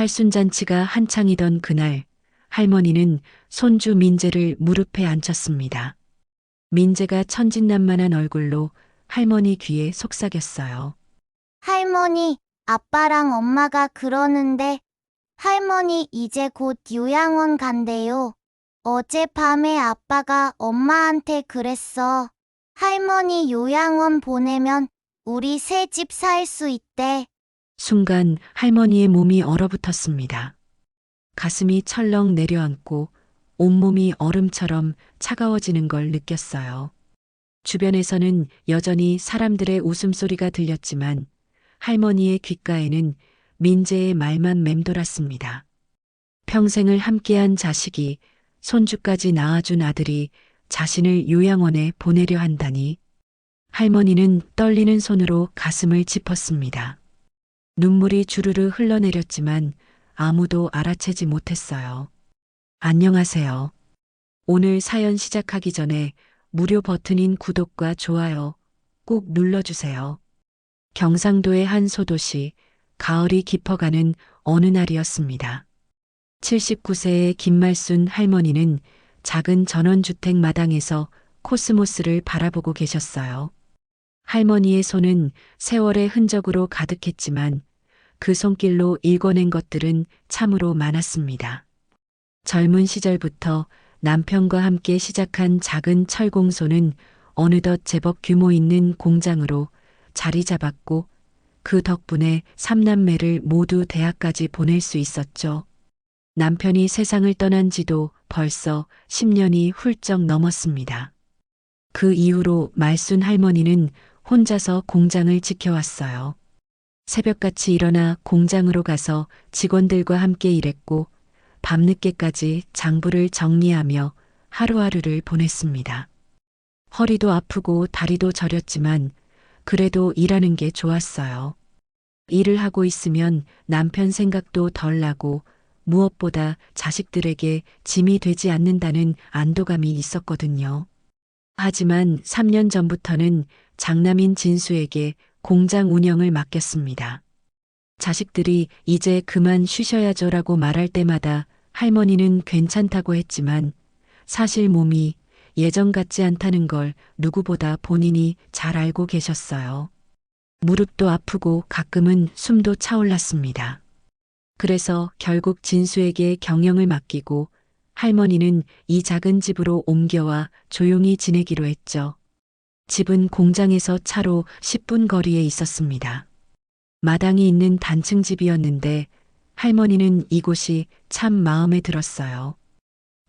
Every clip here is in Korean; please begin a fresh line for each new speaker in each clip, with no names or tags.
팔순잔치가 한창이던 그날 할머니는 손주 민재를 무릎에 앉혔습니다. 민재가 천진난만한 얼굴로 할머니 귀에 속삭였어요.
할머니, 아빠랑 엄마가 그러는데 할머니 이제 곧 요양원 간대요. 어젯밤에 아빠가 엄마한테 그랬어. 할머니 요양원 보내면 우리 새 집 살 수 있대.
순간 할머니의 몸이 얼어붙었습니다. 가슴이 철렁 내려앉고 온몸이 얼음처럼 차가워지는 걸 느꼈어요. 주변에서는 여전히 사람들의 웃음소리가 들렸지만 할머니의 귓가에는 민재의 말만 맴돌았습니다. 평생을 함께한 자식이, 손주까지 낳아준 아들이 자신을 요양원에 보내려 한다니. 할머니는 떨리는 손으로 가슴을 짚었습니다. 눈물이 주르르 흘러내렸지만 아무도 알아채지 못했어요. 안녕하세요. 오늘 사연 시작하기 전에 무료 버튼인 구독과 좋아요 꼭 눌러주세요. 경상도의 한 소도시, 가을이 깊어가는 어느 날이었습니다. 79세의 김말순 할머니는 작은 전원주택 마당에서 코스모스를 바라보고 계셨어요. 할머니의 손은 세월의 흔적으로 가득했지만 그 손길로 읽어낸 것들은 참으로 많았습니다. 젊은 시절부터 남편과 함께 시작한 작은 철공소는 어느덧 제법 규모 있는 공장으로 자리 잡았고 그 덕분에 3남매를 모두 대학까지 보낼 수 있었죠. 남편이 세상을 떠난 지도 벌써 10년이 훌쩍 넘었습니다. 그 이후로 말순 할머니는 혼자서 공장을 지켜왔어요. 새벽같이 일어나 공장으로 가서 직원들과 함께 일했고 밤늦게까지 장부를 정리하며 하루하루를 보냈습니다. 허리도 아프고 다리도 저렸지만 그래도 일하는 게 좋았어요. 일을 하고 있으면 남편 생각도 덜 나고 무엇보다 자식들에게 짐이 되지 않는다는 안도감이 있었거든요. 하지만 3년 전부터는 장남인 진수에게 공장 운영을 맡겼습니다. 자식들이 이제 그만 쉬셔야죠라고 말할 때마다 할머니는 괜찮다고 했지만 사실 몸이 예전 같지 않다는 걸 누구보다 본인이 잘 알고 계셨어요. 무릎도 아프고 가끔은 숨도 차올랐습니다. 그래서 결국 진수에게 경영을 맡기고 할머니는 이 작은 집으로 옮겨와 조용히 지내기로 했죠. 집은 공장에서 차로 10분 거리에 있었습니다. 마당이 있는 단층 집이었는데 할머니는 이곳이 참 마음에 들었어요.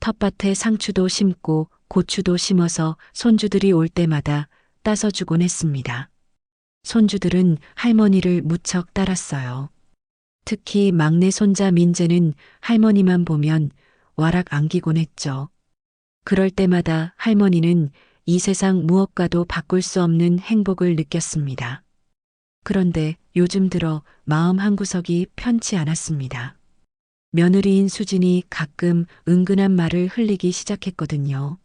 텃밭에 상추도 심고 고추도 심어서 손주들이 올 때마다 따서 주곤 했습니다. 손주들은 할머니를 무척 따랐어요. 특히 막내 손자 민재는 할머니만 보면 와락 안기곤 했죠. 그럴 때마다 할머니는 이 세상 무엇과도 바꿀 수 없는 행복을 느꼈습니다. 그런데 요즘 들어 마음 한구석이 편치 않았습니다. 며느리인 수진이 가끔 은근한 말을 흘리기 시작했거든요.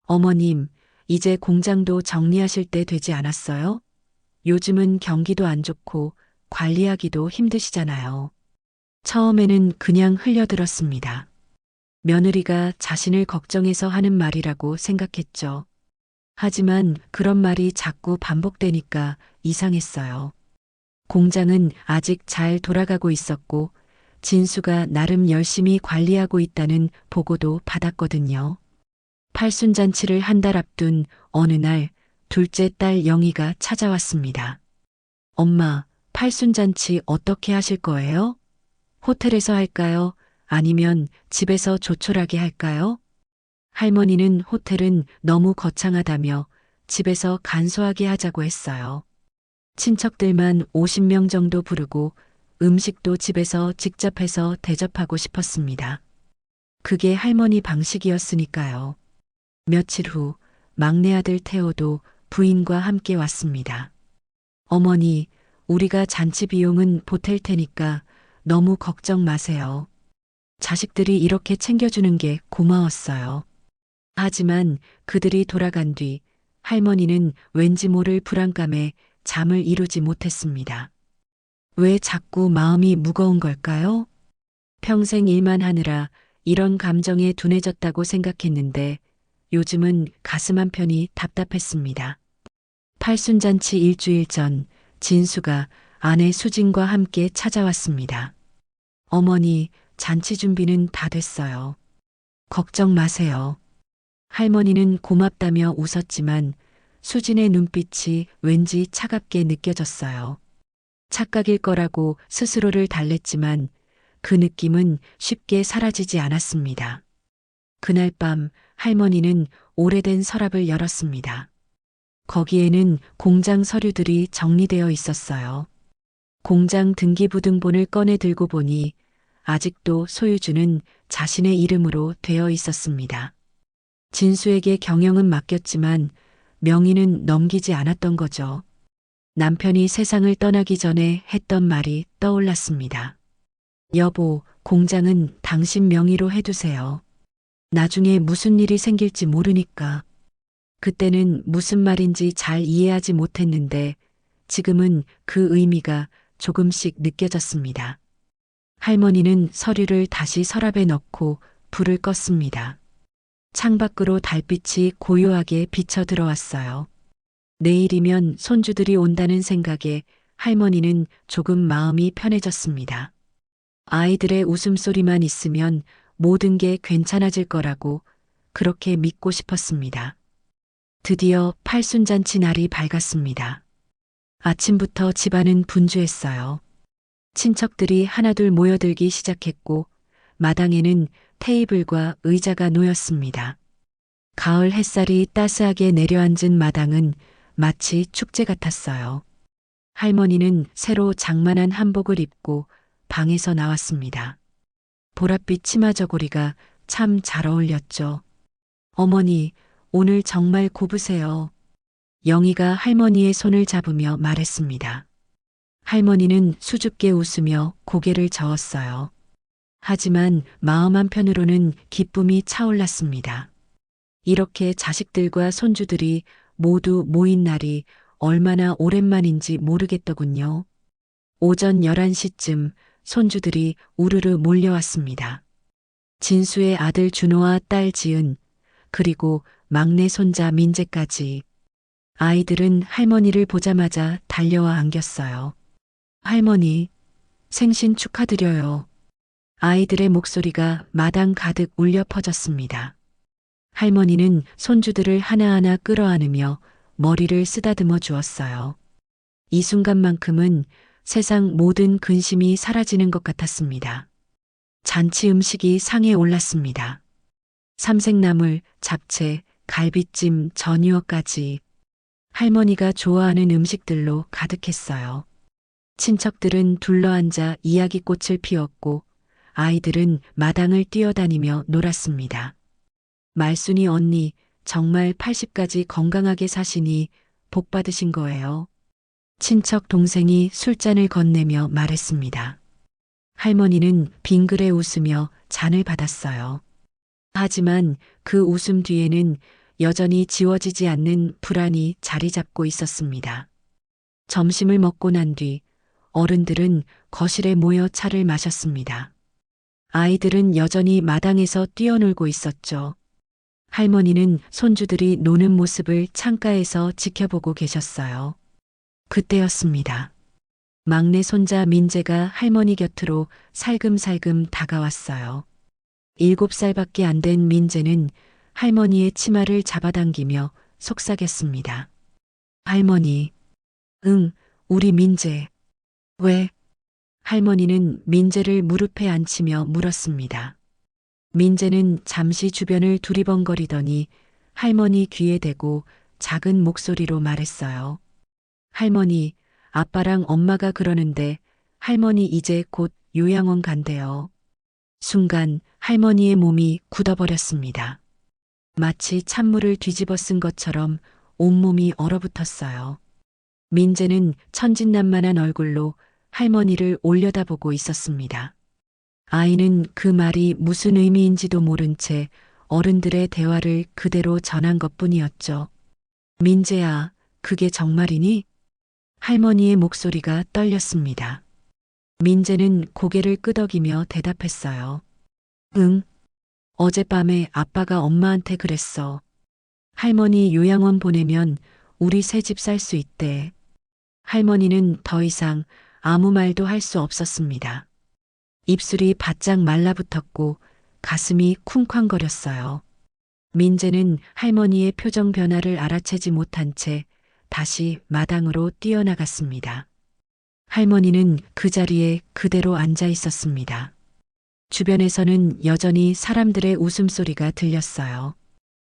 어머님, 이제 공장도 정리하실 때 되지 않았어요? 요즘은 경기도 안 좋고 관리하기도 힘드시잖아요. 처음에는 그냥 흘려들었습니다. 며느리가 자신을 걱정해서 하는 말이라고 생각했죠. 하지만 그런 말이 자꾸 반복되니까 이상했어요. 공장은 아직 잘 돌아가고 있었고 진수가 나름 열심히 관리하고 있다는 보고도 받았거든요. 팔순잔치를 한 달 앞둔 어느 날 둘째 딸 영희가 찾아왔습니다. 엄마, 팔순잔치 어떻게 하실 거예요? 호텔에서 할까요? 아니면 집에서 조촐하게 할까요? 할머니는 호텔은 너무 거창하다며 집에서 간소하게 하자고 했어요. 친척들만 50명 정도 부르고 음식도 집에서 직접 해서 대접하고 싶었습니다. 그게 할머니 방식이었으니까요. 며칠 후 막내 아들 태호도 부인과 함께 왔습니다. 어머니, 우리가 잔치 비용은 보탤 테니까 너무 걱정 마세요. 자식들이 이렇게 챙겨주는 게 고마웠어요. 하지만 그들이 돌아간 뒤 할머니는 왠지 모를 불안감에 잠을 이루지 못했습니다. 왜 자꾸 마음이 무거운 걸까요? 평생 일만 하느라 이런 감정에 둔해졌다고 생각했는데 요즘은 가슴 한편이 답답했습니다. 팔순잔치 일주일 전 진수가 아내 수진과 함께 찾아왔습니다. 어머니, 잔치 준비는 다 됐어요. 걱정 마세요. 할머니는 고맙다며 웃었지만 수진의 눈빛이 왠지 차갑게 느껴졌어요. 착각일 거라고 스스로를 달랬지만 그 느낌은 쉽게 사라지지 않았습니다. 그날 밤 할머니는 오래된 서랍을 열었습니다. 거기에는 공장 서류들이 정리되어 있었어요. 공장 등기부등본을 꺼내 들고 보니 아직도 소유주는 자신의 이름으로 되어 있었습니다. 진수에게 경영은 맡겼지만 명의는 넘기지 않았던 거죠. 남편이 세상을 떠나기 전에 했던 말이 떠올랐습니다. 여보, 공장은 당신 명의로 해두세요. 나중에 무슨 일이 생길지 모르니까. 그때는 무슨 말인지 잘 이해하지 못했는데 지금은 그 의미가 조금씩 느껴졌습니다. 할머니는 서류를 다시 서랍에 넣고 불을 껐습니다. 창밖으로 달빛이 고요하게 비쳐 들어왔어요. 내일이면 손주들이 온다는 생각에 할머니는 조금 마음이 편해졌습니다. 아이들의 웃음소리만 있으면 모든 게 괜찮아질 거라고 그렇게 믿고 싶었습니다. 드디어 팔순잔치 날이 밝았습니다. 아침부터 집안은 분주했어요. 친척들이 하나둘 모여들기 시작했고 마당에는 테이블과 의자가 놓였습니다. 가을 햇살이 따스하게 내려앉은 마당은 마치 축제 같았어요. 할머니는 새로 장만한 한복을 입고 방에서 나왔습니다. 보랏빛 치마 저고리가 참 잘 어울렸죠. 어머니, 오늘 정말 고우세요. 영희가 할머니의 손을 잡으며 말했습니다. 할머니는 수줍게 웃으며 고개를 저었어요. 하지만 마음 한편으로는 기쁨이 차올랐습니다. 이렇게 자식들과 손주들이 모두 모인 날이 얼마나 오랜만인지 모르겠더군요. 오전 11시쯤 손주들이 우르르 몰려왔습니다. 진수의 아들 준호와 딸 지은, 그리고 막내 손자 민재까지. 아이들은 할머니를 보자마자 달려와 안겼어요. 할머니, 생신 축하드려요. 아이들의 목소리가 마당 가득 울려 퍼졌습니다. 할머니는 손주들을 하나하나 끌어안으며 머리를 쓰다듬어 주었어요. 이 순간만큼은 세상 모든 근심이 사라지는 것 같았습니다. 잔치 음식이 상에 올랐습니다. 삼색나물, 잡채, 갈비찜, 전유어까지 할머니가 좋아하는 음식들로 가득했어요. 친척들은 둘러앉아 이야기꽃을 피웠고 아이들은 마당을 뛰어다니며 놀았습니다. 말순이 언니, 정말 80까지 건강하게 사시니 복 받으신 거예요. 친척 동생이 술잔을 건네며 말했습니다. 할머니는 빙그레 웃으며 잔을 받았어요. 하지만 그 웃음 뒤에는 여전히 지워지지 않는 불안이 자리 잡고 있었습니다. 점심을 먹고 난 뒤 어른들은 거실에 모여 차를 마셨습니다. 아이들은 여전히 마당에서 뛰어놀고 있었죠. 할머니는 손주들이 노는 모습을 창가에서 지켜보고 계셨어요. 그때였습니다. 막내 손자 민재가 할머니 곁으로 살금살금 다가왔어요. 7살밖에 안 된 민재는 할머니의 치마를 잡아당기며 속삭였습니다. 할머니, 응, 우리 민재. 왜? 할머니는 민재를 무릎에 앉히며 물었습니다. 민재는 잠시 주변을 두리번거리더니 할머니 귀에 대고 작은 목소리로 말했어요. 할머니, 아빠랑 엄마가 그러는데 할머니 이제 곧 요양원 간대요. 순간 할머니의 몸이 굳어버렸습니다. 마치 찬물을 뒤집어 쓴 것처럼 온몸이 얼어붙었어요. 민재는 천진난만한 얼굴로 할머니를 올려다보고 있었습니다. 아이는 그 말이 무슨 의미인지도 모른 채 어른들의 대화를 그대로 전한 것뿐이었죠. 민재야, 그게 정말이니? 할머니의 목소리가 떨렸습니다. 민재는 고개를 끄덕이며 대답했어요. 응, 어젯밤에 아빠가 엄마한테 그랬어. 할머니 요양원 보내면 우리 새 집 살 수 있대. 할머니는 더 이상 아무 말도 할 수 없었습니다. 입술이 바짝 말라붙었고 가슴이 쿵쾅거렸어요. 민재는 할머니의 표정 변화를 알아채지 못한 채 다시 마당으로 뛰어나갔습니다. 할머니는 그 자리에 그대로 앉아 있었습니다. 주변에서는 여전히 사람들의 웃음소리가 들렸어요.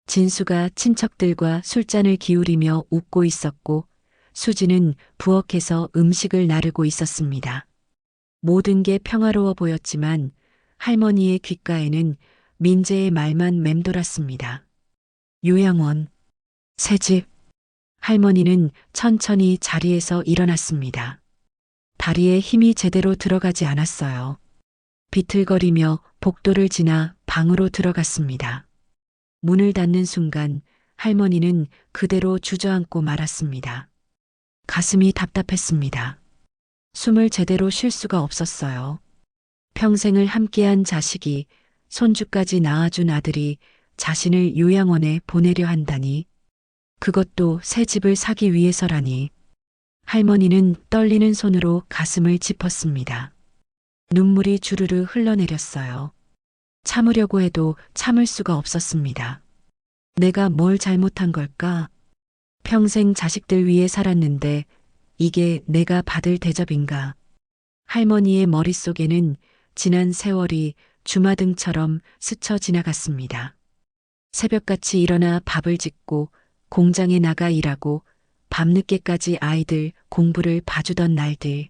진수가 친척들과 술잔을 기울이며 웃고 있었고 수지는 부엌에서 음식을 나르고 있었습니다. 모든 게 평화로워 보였지만 할머니의 귓가에는 민재의 말만 맴돌았습니다. 요양원, 새집. 할머니는 천천히 자리에서 일어났습니다. 다리에 힘이 제대로 들어가지 않았어요. 비틀거리며 복도를 지나 방으로 들어갔습니다. 문을 닫는 순간 할머니는 그대로 주저앉고 말았습니다. 가슴이 답답했습니다. 숨을 제대로 쉴 수가 없었어요. 평생을 함께한 자식이, 손주까지 낳아준 아들이 자신을 요양원에 보내려 한다니. 그것도 새 집을 사기 위해서라니. 할머니는 떨리는 손으로 가슴을 짚었습니다. 눈물이 주르르 흘러내렸어요. 참으려고 해도 참을 수가 없었습니다. 내가 뭘 잘못한 걸까? 평생 자식들 위해 살았는데 이게 내가 받을 대접인가? 할머니의 머릿속에는 지난 세월이 주마등처럼 스쳐 지나갔습니다. 새벽같이 일어나 밥을 짓고 공장에 나가 일하고 밤늦게까지 아이들 공부를 봐주던 날들.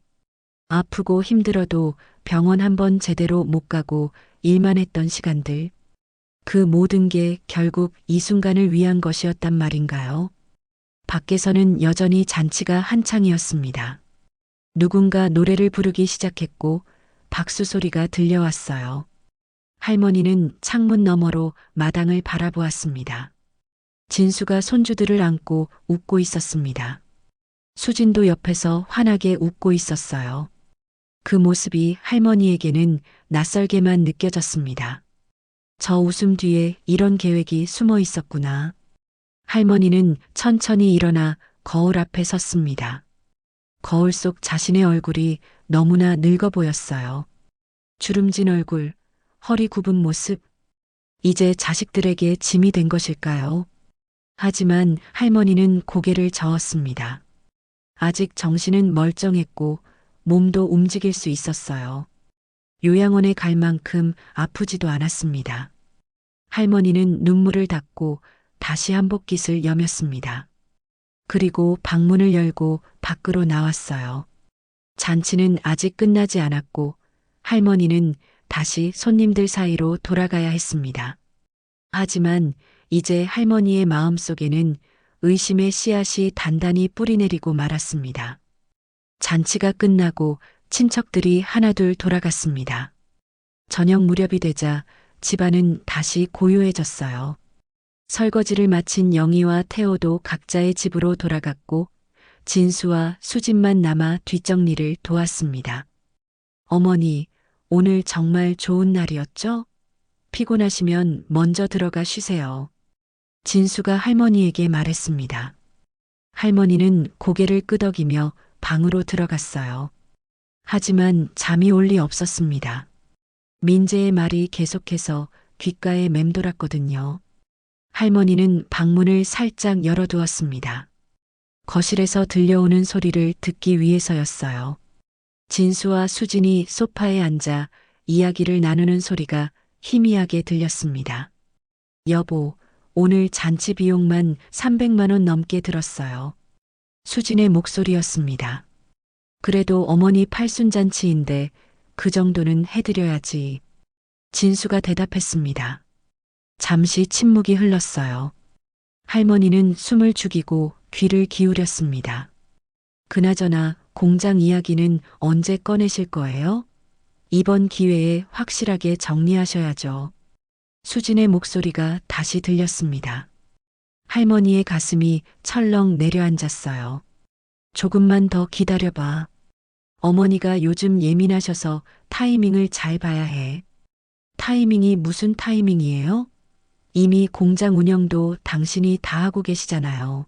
아프고 힘들어도 병원 한번 제대로 못 가고 일만 했던 시간들. 그 모든 게 결국 이 순간을 위한 것이었단 말인가요? 밖에서는 여전히 잔치가 한창이었습니다. 누군가 노래를 부르기 시작했고 박수 소리가 들려왔어요. 할머니는 창문 너머로 마당을 바라보았습니다. 진수가 손주들을 안고 웃고 있었습니다. 수진도 옆에서 환하게 웃고 있었어요. 그 모습이 할머니에게는 낯설게만 느껴졌습니다. 저 웃음 뒤에 이런 계획이 숨어 있었구나. 할머니는 천천히 일어나 거울 앞에 섰습니다. 거울 속 자신의 얼굴이 너무나 늙어 보였어요. 주름진 얼굴, 허리 굽은 모습, 이제 자식들에게 짐이 된 것일까요? 하지만 할머니는 고개를 저었습니다. 아직 정신은 멀쩡했고 몸도 움직일 수 있었어요. 요양원에 갈 만큼 아프지도 않았습니다. 할머니는 눈물을 닦고 다시 한복깃을 여몄습니다. 그리고 방문을 열고 밖으로 나왔어요. 잔치는 아직 끝나지 않았고 할머니는 다시 손님들 사이로 돌아가야 했습니다. 하지만 이제 할머니의 마음속에는 의심의 씨앗이 단단히 뿌리내리고 말았습니다. 잔치가 끝나고 친척들이 하나둘 돌아갔습니다. 저녁 무렵이 되자 집안은 다시 고요해졌어요. 설거지를 마친 영희와 태호도 각자의 집으로 돌아갔고 진수와 수진만 남아 뒷정리를 도왔습니다. 어머니, 오늘 정말 좋은 날이었죠? 피곤하시면 먼저 들어가 쉬세요. 진수가 할머니에게 말했습니다. 할머니는 고개를 끄덕이며 방으로 들어갔어요. 하지만 잠이 올 리 없었습니다. 민재의 말이 계속해서 귓가에 맴돌았거든요. 할머니는 방문을 살짝 열어두었습니다. 거실에서 들려오는 소리를 듣기 위해서였어요. 진수와 수진이 소파에 앉아 이야기를 나누는 소리가 희미하게 들렸습니다. 여보, 오늘 잔치 비용만 300만 원 넘게 들었어요. 수진의 목소리였습니다. 그래도 어머니 팔순잔치인데 그 정도는 해드려야지. 진수가 대답했습니다. 잠시 침묵이 흘렀어요. 할머니는 숨을 죽이고 귀를 기울였습니다. 그나저나 공장 이야기는 언제 꺼내실 거예요? 이번 기회에 확실하게 정리하셔야죠. 수진의 목소리가 다시 들렸습니다. 할머니의 가슴이 철렁 내려앉았어요. 조금만 더 기다려봐. 어머니가 요즘 예민하셔서 타이밍을 잘 봐야 해. 타이밍이 무슨 타이밍이에요? 이미 공장 운영도 당신이 다 하고 계시잖아요.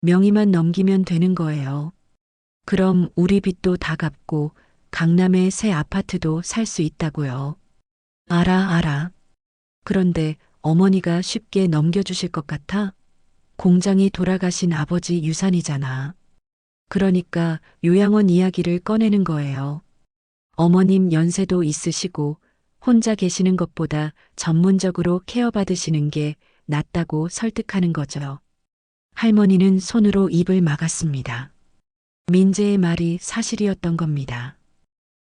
명의만 넘기면 되는 거예요. 그럼 우리 빚도 다 갚고 강남에 새 아파트도 살 수 있다고요. 알아. 그런데 어머니가 쉽게 넘겨주실 것 같아? 공장이 돌아가신 아버지 유산이잖아. 그러니까 요양원 이야기를 꺼내는 거예요. 어머님 연세도 있으시고 혼자 계시는 것보다 전문적으로 케어받으시는 게 낫다고 설득하는 거죠. 할머니는 손으로 입을 막았습니다. 민재의 말이 사실이었던 겁니다.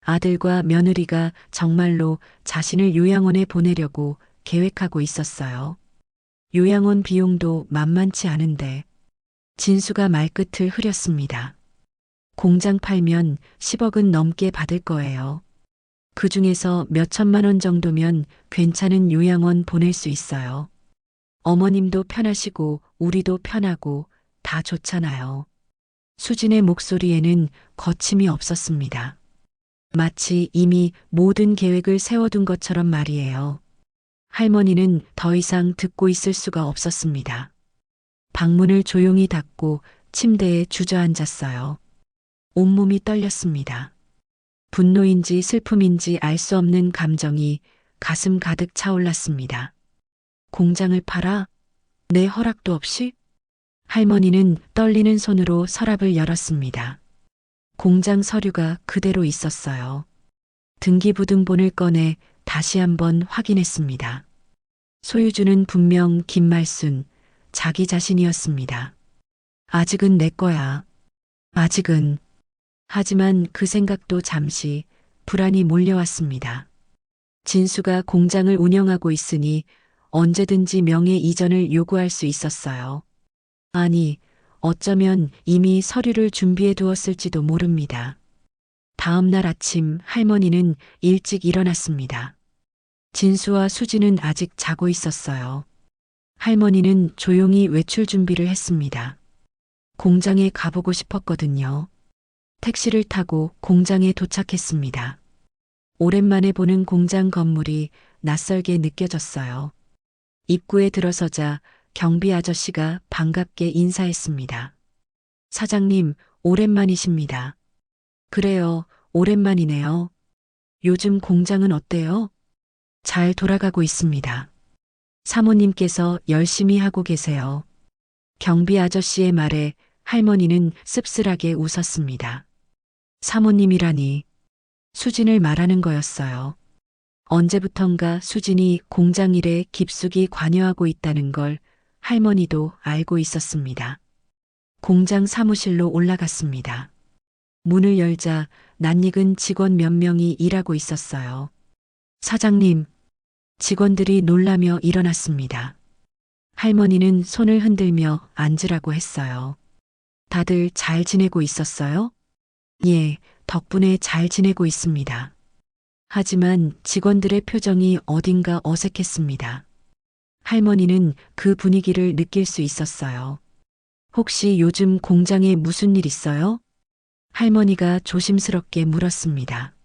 아들과 며느리가 정말로 자신을 요양원에 보내려고 계획하고 있었어요. 요양원 비용도 만만치 않은데 진수가 말끝을 흐렸습니다. 공장 팔면 10억은 넘게 받을 거예요. 그 중에서 몇 천만 원 정도면 괜찮은 요양원 보낼 수 있어요. 어머님도 편하시고 우리도 편하고 다 좋잖아요. 수진의 목소리에는 거침이 없었습니다. 마치 이미 모든 계획을 세워둔 것처럼 말이에요. 할머니는 더 이상 듣고 있을 수가 없었습니다. 방문을 조용히 닫고 침대에 주저앉았어요. 온몸이 떨렸습니다. 분노인지 슬픔인지 알 수 없는 감정이 가슴 가득 차올랐습니다. 공장을 팔아? 내 허락도 없이? 할머니는 떨리는 손으로 서랍을 열었습니다. 공장 서류가 그대로 있었어요. 등기부등본을 꺼내 다시 한번 확인했습니다. 소유주는 분명 김말순, 자기 자신이었습니다. 아직은 내 거야. 아직은. 하지만 그 생각도 잠시 불안이 몰려왔습니다. 진수가 공장을 운영하고 있으니 언제든지 명예 이전을 요구할 수 있었어요. 아니, 어쩌면 이미 서류를 준비해 두었을지도 모릅니다. 다음 날 아침 할머니는 일찍 일어났습니다. 진수와 수지는 아직 자고 있었어요. 할머니는 조용히 외출 준비를 했습니다. 공장에 가보고 싶었거든요. 택시를 타고 공장에 도착했습니다. 오랜만에 보는 공장 건물이 낯설게 느껴졌어요. 입구에 들어서자 경비 아저씨가 반갑게 인사했습니다. 사장님, 오랜만이십니다. 그래요, 오랜만이네요. 요즘 공장은 어때요? 잘 돌아가고 있습니다. 사모님께서 열심히 하고 계세요. 경비 아저씨의 말에 할머니는 씁쓸하게 웃었습니다. 사모님이라니 수진을 말하는 거였어요. 언제부턴가 수진이 공장 일에 깊숙이 관여하고 있다는 걸 할머니도 알고 있었습니다. 공장 사무실로 올라갔습니다. 문을 열자 낯익은 직원 몇 명이 일하고 있었어요. 사장님, 직원들이 놀라며 일어났습니다. 할머니는 손을 흔들며 앉으라고 했어요. 다들 잘 지내고 있었어요? 예, 덕분에 잘 지내고 있습니다. 하지만 직원들의 표정이 어딘가 어색했습니다. 할머니는 그 분위기를 느낄 수 있었어요. 혹시 요즘 공장에 무슨 일 있어요? 할머니가 조심스럽게 물었습니다.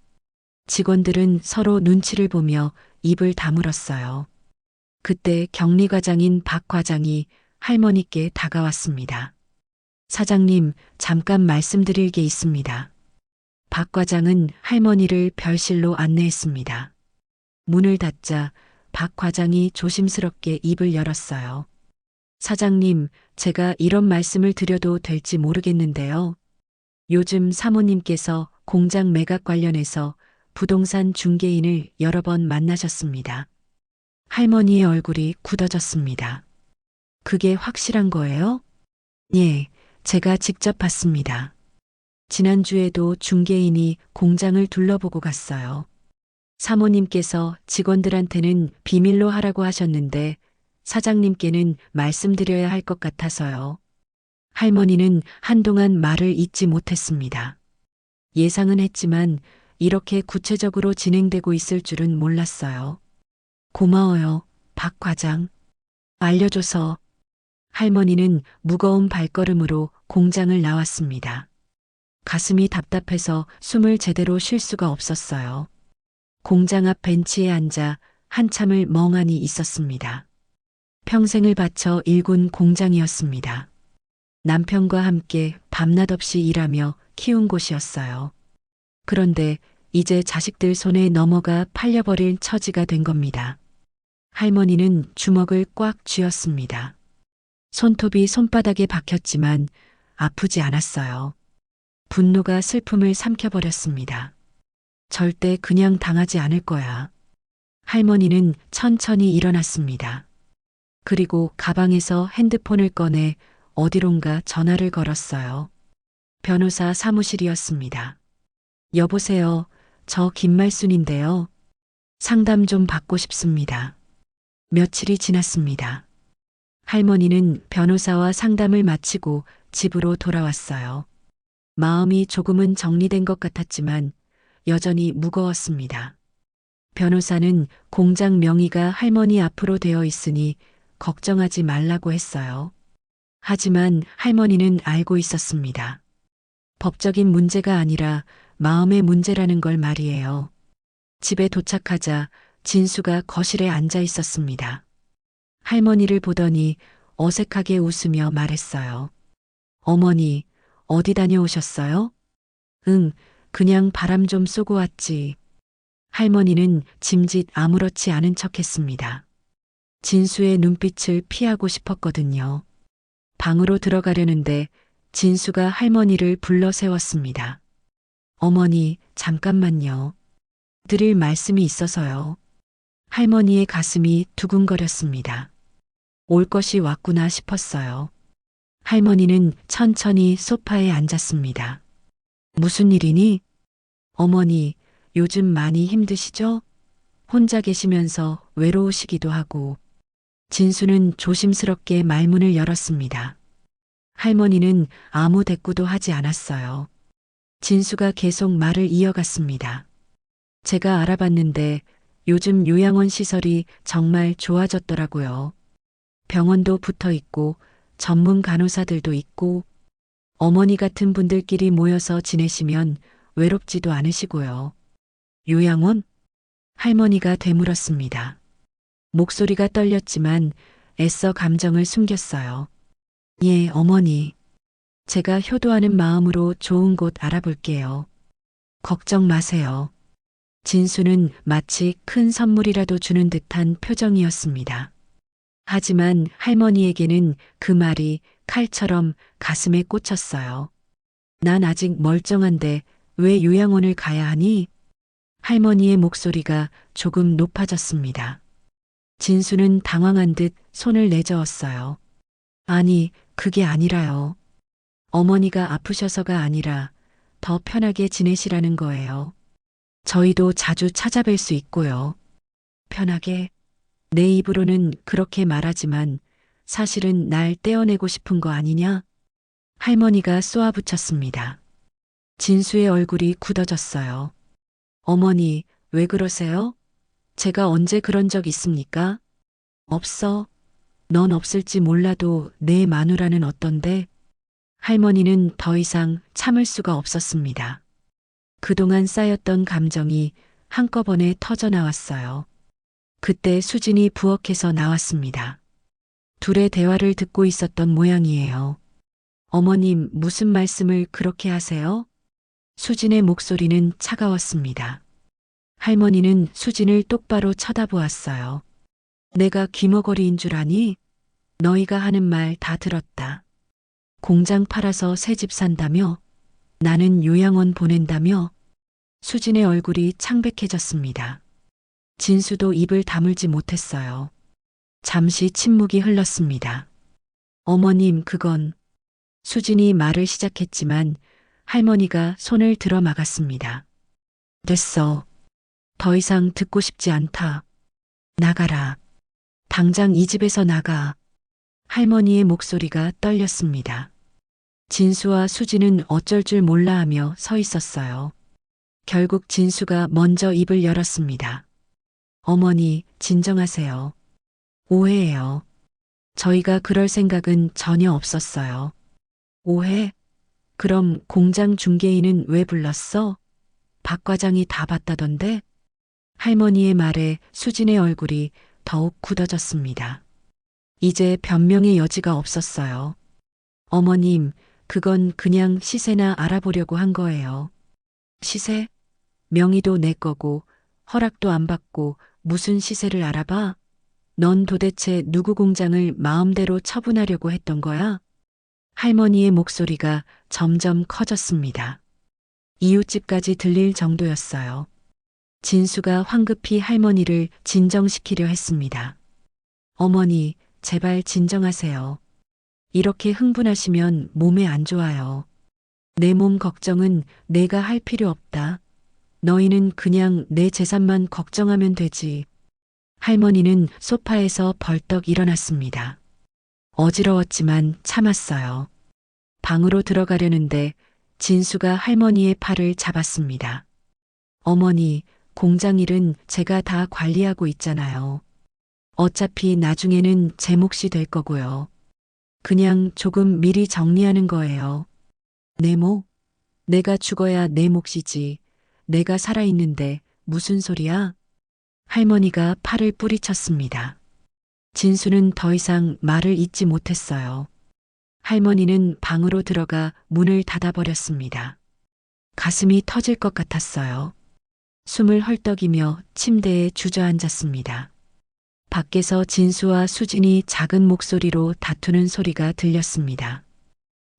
직원들은 서로 눈치를 보며 입을 다물었어요. 그때 격리과장인 박 과장이 할머니께 다가왔습니다. 사장님, 잠깐 말씀드릴 게 있습니다. 박 과장은 할머니를 별실로 안내했습니다. 문을 닫자 박 과장이 조심스럽게 입을 열었어요. 사장님, 제가 이런 말씀을 드려도 될지 모르겠는데요. 요즘 사모님께서 공장 매각 관련해서 부동산 중개인을 여러 번 만나셨습니다. 할머니의 얼굴이 굳어졌습니다. 그게 확실한 거예요? 예, 제가 직접 봤습니다. 지난주에도 중개인이 공장을 둘러보고 갔어요. 사모님께서 직원들한테는 비밀로 하라고 하셨는데 사장님께는 말씀드려야 할 것 같아서요. 할머니는 한동안 말을 잇지 못했습니다. 예상은 했지만 이렇게 구체적으로 진행되고 있을 줄은 몰랐어요. 고마워요, 박 과장. 알려줘서. 할머니는 무거운 발걸음으로 공장을 나왔습니다. 가슴이 답답해서 숨을 제대로 쉴 수가 없었어요. 공장 앞 벤치에 앉아 한참을 멍하니 있었습니다. 평생을 바쳐 일군 공장이었습니다. 남편과 함께 밤낮 없이 일하며 키운 곳이었어요. 그런데 이제 자식들 손에 넘어가 팔려버릴 처지가 된 겁니다. 할머니는 주먹을 꽉 쥐었습니다. 손톱이 손바닥에 박혔지만 아프지 않았어요. 분노가 슬픔을 삼켜버렸습니다. 절대 그냥 당하지 않을 거야. 할머니는 천천히 일어났습니다. 그리고 가방에서 핸드폰을 꺼내 어디론가 전화를 걸었어요. 변호사 사무실이었습니다. 여보세요. 저 김말순인데요. 상담 좀 받고 싶습니다. 며칠이 지났습니다. 할머니는 변호사와 상담을 마치고 집으로 돌아왔어요. 마음이 조금은 정리된 것 같았지만 여전히 무거웠습니다. 변호사는 공장 명의가 할머니 앞으로 되어 있으니 걱정하지 말라고 했어요. 하지만 할머니는 알고 있었습니다. 법적인 문제가 아니라 마음의 문제라는 걸 말이에요. 집에 도착하자 진수가 거실에 앉아 있었습니다. 할머니를 보더니 어색하게 웃으며 말했어요. 어머니, 어디 다녀오셨어요? 응, 그냥 바람 좀 쏘고 왔지. 할머니는 짐짓 아무렇지 않은 척 했습니다. 진수의 눈빛을 피하고 싶었거든요. 방으로 들어가려는데 진수가 할머니를 불러 세웠습니다. 어머니, 잠깐만요. 드릴 말씀이 있어서요. 할머니의 가슴이 두근거렸습니다. 올 것이 왔구나 싶었어요. 할머니는 천천히 소파에 앉았습니다. 무슨 일이니? 어머니, 요즘 많이 힘드시죠? 혼자 계시면서 외로우시기도 하고. 진수는 조심스럽게 말문을 열었습니다. 할머니는 아무 대꾸도 하지 않았어요. 진수가 계속 말을 이어갔습니다. 제가 알아봤는데 요즘 요양원 시설이 정말 좋아졌더라고요. 병원도 붙어 있고 전문 간호사들도 있고 어머니 같은 분들끼리 모여서 지내시면 외롭지도 않으시고요. 요양원? 할머니가 되물었습니다. 목소리가 떨렸지만 애써 감정을 숨겼어요. 예, 어머니. 제가 효도하는 마음으로 좋은 곳 알아볼게요. 걱정 마세요. 진수는 마치 큰 선물이라도 주는 듯한 표정이었습니다. 하지만 할머니에게는 그 말이 칼처럼 가슴에 꽂혔어요. 난 아직 멀쩡한데 왜 요양원을 가야 하니? 할머니의 목소리가 조금 높아졌습니다. 진수는 당황한 듯 손을 내저었어요. 아니, 그게 아니라요. 어머니가 아프셔서가 아니라 더 편하게 지내시라는 거예요. 저희도 자주 찾아뵐 수 있고요. 편하게? 내 입으로는 그렇게 말하지만 사실은 날 떼어내고 싶은 거 아니냐? 할머니가 쏘아붙였습니다. 진수의 얼굴이 굳어졌어요. 어머니, 왜 그러세요? 제가 언제 그런 적 있습니까? 없어. 넌 없을지 몰라도 내 마누라는 어떤데? 할머니는 더 이상 참을 수가 없었습니다. 그동안 쌓였던 감정이 한꺼번에 터져 나왔어요. 그때 수진이 부엌에서 나왔습니다. 둘의 대화를 듣고 있었던 모양이에요. 어머님, 무슨 말씀을 그렇게 하세요? 수진의 목소리는 차가웠습니다. 할머니는 수진을 똑바로 쳐다보았어요. 내가 귀머거리인 줄 아니? 너희가 하는 말 다 들었다. 공장 팔아서 새 집 산다며? 나는 요양원 보낸다며? 수진의 얼굴이 창백해졌습니다. 진수도 입을 다물지 못했어요. 잠시 침묵이 흘렀습니다. 어머님, 그건... 수진이 말을 시작했지만 할머니가 손을 들어 막았습니다. 됐어. 더 이상 듣고 싶지 않다. 나가라. 당장 이 집에서 나가. 할머니의 목소리가 떨렸습니다. 진수와 수진은 어쩔 줄 몰라 하며 서 있었어요. 결국 진수가 먼저 입을 열었습니다. 어머니, 진정하세요. 오해예요. 저희가 그럴 생각은 전혀 없었어요. 오해? 그럼 공장 중개인은 왜 불렀어? 박 과장이 다 봤다던데? 할머니의 말에 수진의 얼굴이 더욱 굳어졌습니다. 이제 변명의 여지가 없었어요. 어머님, 그건 그냥 시세나 알아보려고 한 거예요. 시세? 명의도 내 거고 허락도 안 받고 무슨 시세를 알아봐? 넌 도대체 누구 공장을 마음대로 처분하려고 했던 거야? 할머니의 목소리가 점점 커졌습니다. 이웃집까지 들릴 정도였어요. 진수가 황급히 할머니를 진정시키려 했습니다. 어머니, 제발 진정하세요. 이렇게 흥분하시면 몸에 안 좋아요. 내 몸 걱정은 내가 할 필요 없다. 너희는 그냥 내 재산만 걱정하면 되지. 할머니는 소파에서 벌떡 일어났습니다. 어지러웠지만 참았어요. 방으로 들어가려는데 진수가 할머니의 팔을 잡았습니다. 어머니, 공장 일은 제가 다 관리하고 있잖아요. 어차피 나중에는 제 몫이 될 거고요. 그냥 조금 미리 정리하는 거예요. 내 몫? 내가 죽어야 내 몫이지. 내가 살아있는데 무슨 소리야? 할머니가 팔을 뿌리쳤습니다. 진수는 더 이상 말을 잇지 못했어요. 할머니는 방으로 들어가 문을 닫아버렸습니다. 가슴이 터질 것 같았어요. 숨을 헐떡이며 침대에 주저앉았습니다. 밖에서 진수와 수진이 작은 목소리로 다투는 소리가 들렸습니다.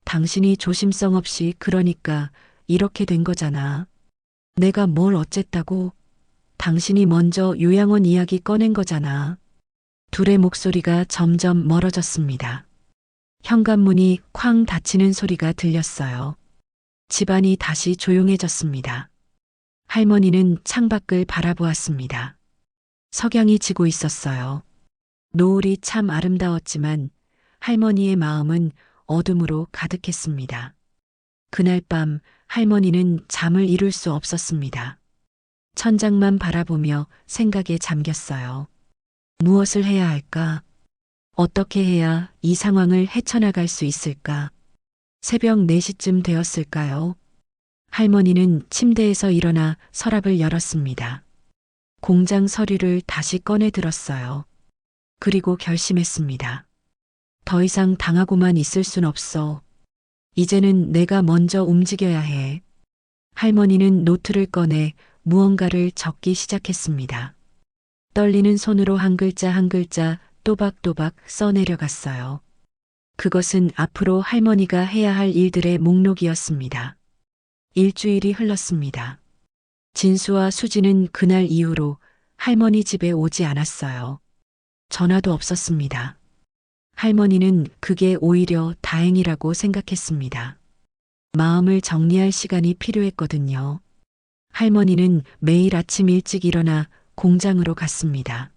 당신이 조심성 없이 그러니까 이렇게 된 거잖아. 내가 뭘 어쨌다고? 당신이 먼저 요양원 이야기 꺼낸 거잖아. 둘의 목소리가 점점 멀어졌습니다. 현관문이 쾅 닫히는 소리가 들렸어요. 집안이 다시 조용해졌습니다. 할머니는 창밖을 바라보았습니다. 석양이 지고 있었어요. 노을이 참 아름다웠지만 할머니의 마음은 어둠으로 가득했습니다. 그날 밤 할머니는 잠을 이룰 수 없었습니다. 천장만 바라보며 생각에 잠겼어요. 무엇을 해야 할까? 어떻게 해야 이 상황을 헤쳐나갈 수 있을까? 새벽 4시쯤 되었을까요? 할머니는 침대에서 일어나 서랍을 열었습니다. 공장 서류를 다시 꺼내 들었어요. 그리고 결심했습니다. 더 이상 당하고만 있을 순 없어. 이제는 내가 먼저 움직여야 해. 할머니는 노트를 꺼내 무언가를 적기 시작했습니다. 떨리는 손으로 한 글자 한 글자 또박또박 써내려갔어요. 그것은 앞으로 할머니가 해야 할 일들의 목록이었습니다. 일주일이 흘렀습니다. 진수와 수지는 그날 이후로 할머니 집에 오지 않았어요. 전화도 없었습니다. 할머니는 그게 오히려 다행이라고 생각했습니다. 마음을 정리할 시간이 필요했거든요. 할머니는 매일 아침 일찍 일어나 공장으로 갔습니다.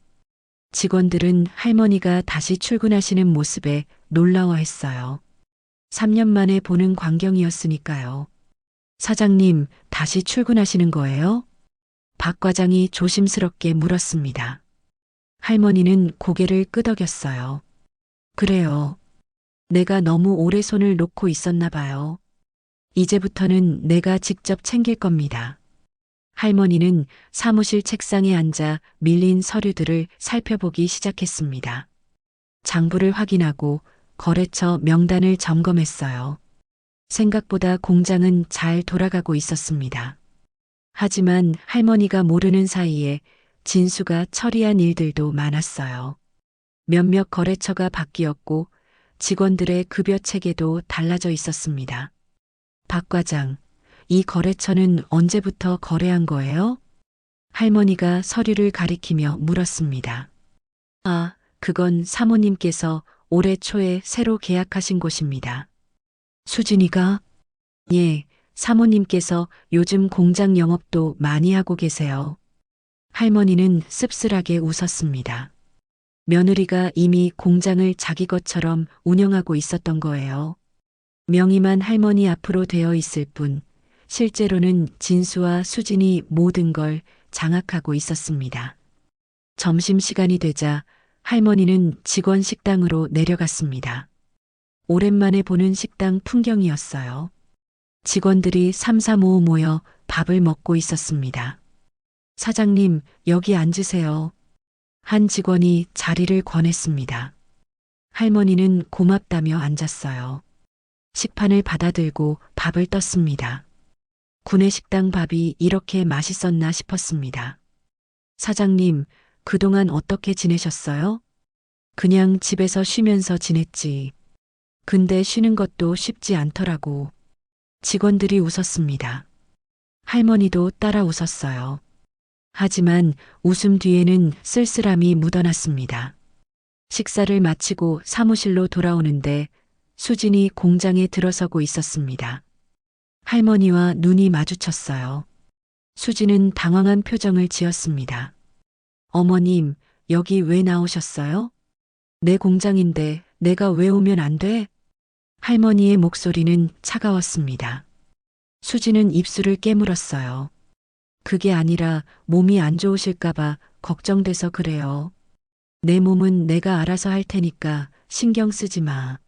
직원들은 할머니가 다시 출근하시는 모습에 놀라워했어요. 3년 만에 보는 광경이었으니까요. 사장님, 다시 출근하시는 거예요? 박 과장이 조심스럽게 물었습니다. 할머니는 고개를 끄덕였어요. 그래요. 내가 너무 오래 손을 놓고 있었나 봐요. 이제부터는 내가 직접 챙길 겁니다. 할머니는 사무실 책상에 앉아 밀린 서류들을 살펴보기 시작했습니다. 장부를 확인하고 거래처 명단을 점검했어요. 생각보다 공장은 잘 돌아가고 있었습니다. 하지만 할머니가 모르는 사이에 진수가 처리한 일들도 많았어요. 몇몇 거래처가 바뀌었고 직원들의 급여 체계도 달라져 있었습니다. 박 과장, 이 거래처는 언제부터 거래한 거예요? 할머니가 서류를 가리키며 물었습니다. 아, 그건 사모님께서 올해 초에 새로 계약하신 곳입니다. 수진이가? 예, 사모님께서 요즘 공장 영업도 많이 하고 계세요. 할머니는 씁쓸하게 웃었습니다. 며느리가 이미 공장을 자기 것처럼 운영하고 있었던 거예요. 명의만 할머니 앞으로 되어 있을 뿐 실제로는 진수와 수진이 모든 걸 장악하고 있었습니다. 점심시간이 되자 할머니는 직원 식당으로 내려갔습니다. 오랜만에 보는 식당 풍경이었어요. 직원들이 삼삼오오 모여 밥을 먹고 있었습니다. 사장님, 여기 앉으세요. 한 직원이 자리를 권했습니다. 할머니는 고맙다며 앉았어요. 식판을 받아들고 밥을 떴습니다. 구내식당 밥이 이렇게 맛있었나 싶었습니다. 사장님, 그동안 어떻게 지내셨어요? 그냥 집에서 쉬면서 지냈지. 근데 쉬는 것도 쉽지 않더라고. 직원들이 웃었습니다. 할머니도 따라 웃었어요. 하지만 웃음 뒤에는 쓸쓸함이 묻어났습니다. 식사를 마치고 사무실로 돌아오는데 수진이 공장에 들어서고 있었습니다. 할머니와 눈이 마주쳤어요. 수진은 당황한 표정을 지었습니다. 어머님, 여기 왜 나오셨어요? 내 공장인데 내가 왜 오면 안 돼? 할머니의 목소리는 차가웠습니다. 수진은 입술을 깨물었어요. 그게 아니라 몸이 안 좋으실까봐 걱정돼서 그래요. 내 몸은 내가 알아서 할 테니까 신경 쓰지 마.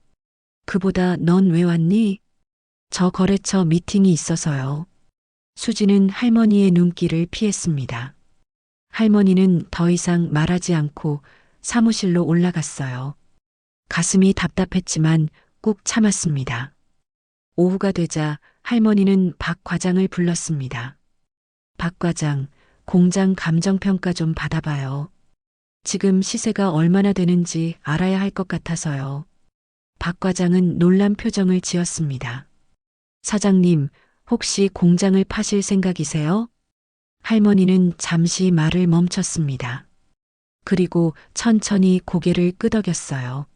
그보다 넌 왜 왔니? 저 거래처 미팅이 있어서요. 수진은 할머니의 눈길을 피했습니다. 할머니는 더 이상 말하지 않고 사무실로 올라갔어요. 가슴이 답답했지만 꾹 참았습니다. 오후가 되자 할머니는 박 과장을 불렀습니다. 박 과장, 공장 감정평가 좀 받아봐요. 지금 시세가 얼마나 되는지 알아야 할 것 같아서요. 박 과장은 놀란 표정을 지었습니다. 사장님, 혹시 공장을 파실 생각이세요? 할머니는 잠시 말을 멈췄습니다. 그리고 천천히 고개를 끄덕였어요.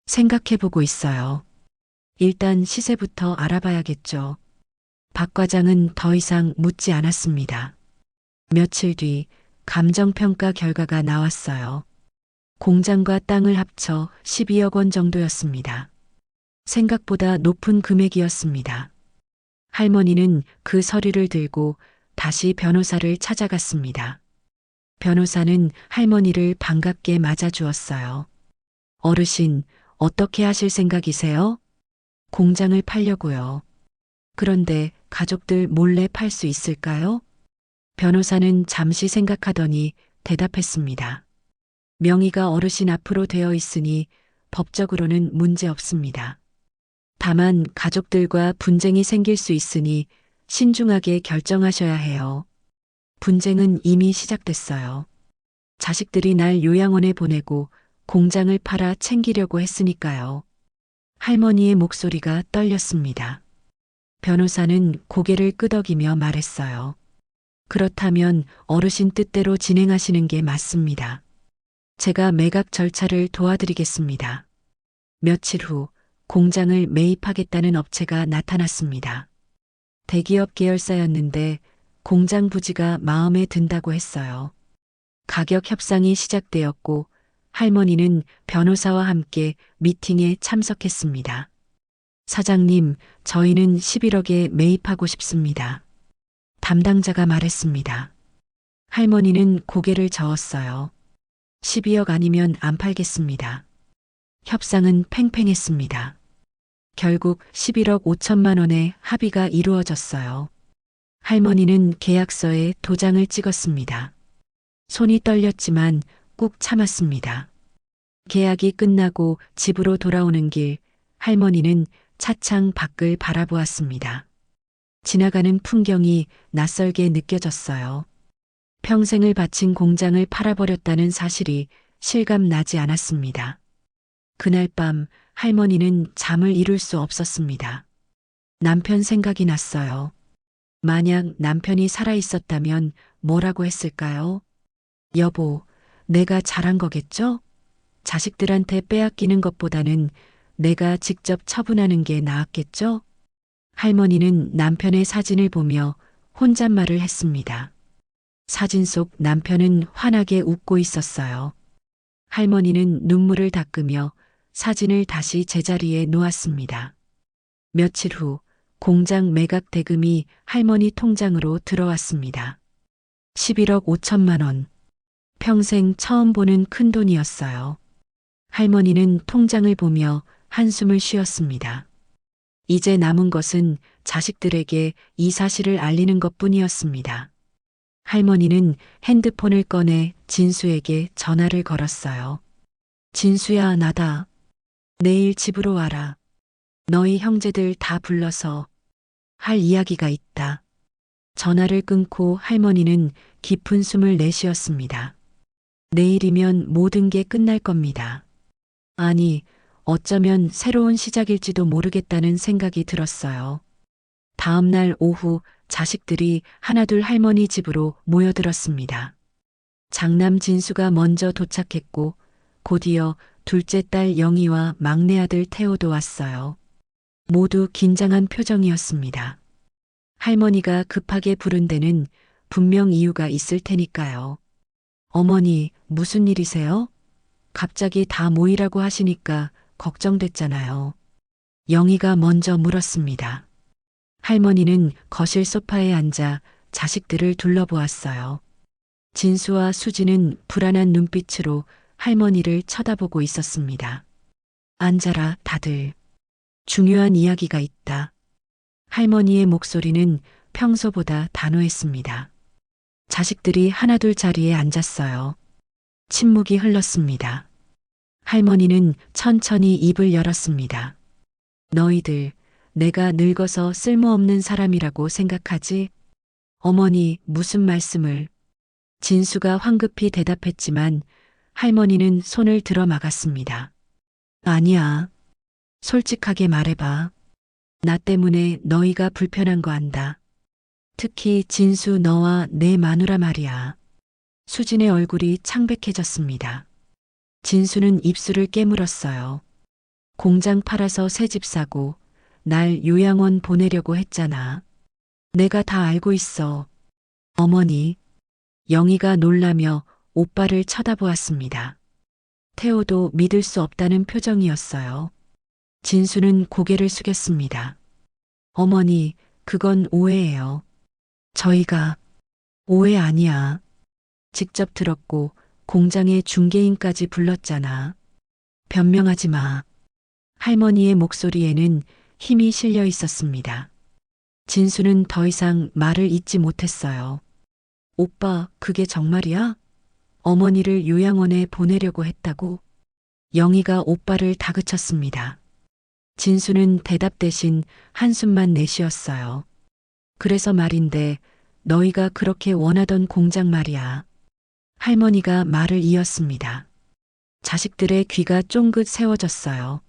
생각해보고 있어요. 일단 시세부터 알아봐야겠죠. 박 과장은 더 이상 묻지 않았습니다. 며칠 뒤 감정평가 결과가 나왔어요. 공장과 땅을 합쳐 12억 원 정도였습니다. 생각보다 높은 금액이었습니다. 할머니는 그 서류를 들고 다시 변호사를 찾아갔습니다. 변호사는 할머니를 반갑게 맞아주었어요. 어르신, 어떻게 하실 생각이세요? 공장을 팔려고요. 그런데 가족들 몰래 팔 수 있을까요? 변호사는 잠시 생각하더니 대답했습니다. 명의가 어르신 앞으로 되어 있으니 법적으로는 문제 없습니다. 다만 가족들과 분쟁이 생길 수 있으니 신중하게 결정하셔야 해요. 분쟁은 이미 시작됐어요. 자식들이 날 요양원에 보내고 공장을 팔아 챙기려고 했으니까요. 할머니의 목소리가 떨렸습니다. 변호사는 고개를 끄덕이며 말했어요. 그렇다면 어르신 뜻대로 진행하시는 게 맞습니다. 제가 매각 절차를 도와드리겠습니다. 며칠 후 공장을 매입하겠다는 업체가 나타났습니다. 대기업 계열사였는데 공장 부지가 마음에 든다고 했어요. 가격 협상이 시작되었고 할머니는 변호사와 함께 미팅에 참석했습니다. 사장님, 저희는 11억에 매입하고 싶습니다. 담당자가 말했습니다. 할머니는 고개를 저었어요. 12억 아니면 안 팔겠습니다. 협상은 팽팽했습니다. 결국 11억 5천만 원의 합의가 이루어졌어요. 할머니는 계약서에 도장을 찍었습니다. 손이 떨렸지만 꾹 참았습니다. 계약이 끝나고 집으로 돌아오는 길, 할머니는 차창 밖을 바라보았습니다. 지나가는 풍경이 낯설게 느껴졌어요. 평생을 바친 공장을 팔아버렸다는 사실이 실감나지 않았습니다. 그날 밤 할머니는 잠을 이룰 수 없었습니다. 남편 생각이 났어요. 만약 남편이 살아있었다면 뭐라고 했을까요? 여보, 내가 잘한 거겠죠? 자식들한테 빼앗기는 것보다는 내가 직접 처분하는 게 나았겠죠? 할머니는 남편의 사진을 보며 혼잣말을 했습니다. 사진 속 남편은 환하게 웃고 있었어요. 할머니는 눈물을 닦으며 사진을 다시 제자리에 놓았습니다. 며칠 후 공장 매각 대금이 할머니 통장으로 들어왔습니다. 11억 5천만 원. 평생 처음 보는 큰 돈이었어요. 할머니는 통장을 보며 한숨을 쉬었습니다. 이제 남은 것은 자식들에게 이 사실을 알리는 것뿐이었습니다. 할머니는 핸드폰을 꺼내 진수에게 전화를 걸었어요. 진수야, 나다. 내일 집으로 와라. 너희 형제들 다 불러서 할 이야기가 있다. 전화를 끊고 할머니는 깊은 숨을 내쉬었습니다. 내일이면 모든 게 끝날 겁니다. 아니, 어쩌면 새로운 시작일지도 모르겠다는 생각이 들었어요. 다음 날 오후 자식들이 하나둘 할머니 집으로 모여들었습니다. 장남 진수가 먼저 도착했고 곧이어 둘째 딸 영희와 막내 아들 태호도 왔어요. 모두 긴장한 표정이었습니다. 할머니가 급하게 부른 데는 분명 이유가 있을 테니까요. 어머니, 무슨 일이세요? 갑자기 다 모이라고 하시니까 걱정됐잖아요. 영희가 먼저 물었습니다. 할머니는 거실 소파에 앉아 자식들을 둘러보았어요. 진수와 수지는 불안한 눈빛으로 할머니를 쳐다보고 있었습니다. 앉아라, 다들. 중요한 이야기가 있다. 할머니의 목소리는 평소보다 단호했습니다. 자식들이 하나둘 자리에 앉았어요. 침묵이 흘렀습니다. 할머니는 천천히 입을 열었습니다. 너희들, 내가 늙어서 쓸모없는 사람이라고 생각하지? 어머니, 무슨 말씀을? 진수가 황급히 대답했지만 할머니는 손을 들어 막았습니다. 아니야. 솔직하게 말해봐. 나 때문에 너희가 불편한 거 안다. 특히 진수 너와 내 마누라 말이야. 수진의 얼굴이 창백해졌습니다. 진수는 입술을 깨물었어요. 공장 팔아서 새 집 사고 날 요양원 보내려고 했잖아. 내가 다 알고 있어. 어머니. 영희가 놀라며 오빠를 쳐다보았습니다. 태호도 믿을 수 없다는 표정이었어요. 진수는 고개를 숙였습니다. 어머니, 그건 오해예요. 저희가 오해 아니야. 직접 들었고 공장의 중개인까지 불렀잖아. 변명하지 마. 할머니의 목소리에는 힘이 실려 있었습니다. 진수는 더 이상 말을 잇지 못했어요. 오빠, 그게 정말이야? 어머니를 요양원에 보내려고 했다고? 영희가 오빠를 다그쳤습니다. 진수는 대답 대신 한숨만 내쉬었어요. 그래서 말인데 너희가 그렇게 원하던 공장 말이야. 할머니가 말을 이었습니다. 자식들의 귀가 쫑긋 세워졌어요.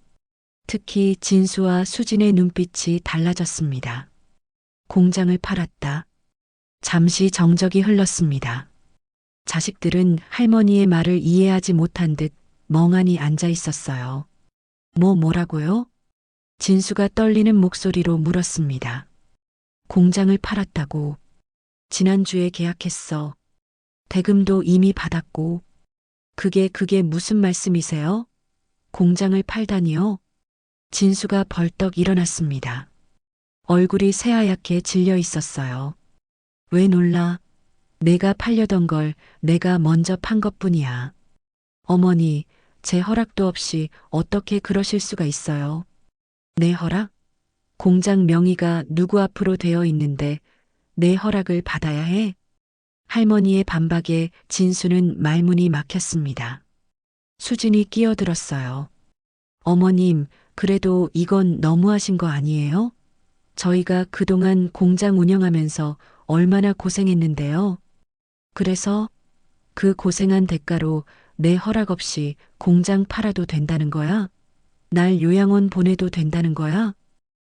특히 진수와 수진의 눈빛이 달라졌습니다. 공장을 팔았다. 잠시 정적이 흘렀습니다. 자식들은 할머니의 말을 이해하지 못한 듯 멍하니 앉아 있었어요. 뭐라고요? 진수가 떨리는 목소리로 물었습니다. 공장을 팔았다고. 지난주에 계약했어. 대금도 이미 받았고. 그게 무슨 말씀이세요? 공장을 팔다니요? 진수가 벌떡 일어났습니다. 얼굴이 새하얗게 질려 있었어요. 왜 놀라? 내가 팔려던 걸 내가 먼저 판 것뿐이야. 어머니, 제 허락도 없이 어떻게 그러실 수가 있어요? 내 허락? 공장 명의가 누구 앞으로 되어 있는데 내 허락을 받아야 해? 할머니의 반박에 진수는 말문이 막혔습니다. 수진이 끼어들었어요. 어머님, 그래도 이건 너무하신 거 아니에요? 저희가 그동안 공장 운영하면서 얼마나 고생했는데요. 그래서 그 고생한 대가로 내 허락 없이 공장 팔아도 된다는 거야? 날 요양원 보내도 된다는 거야?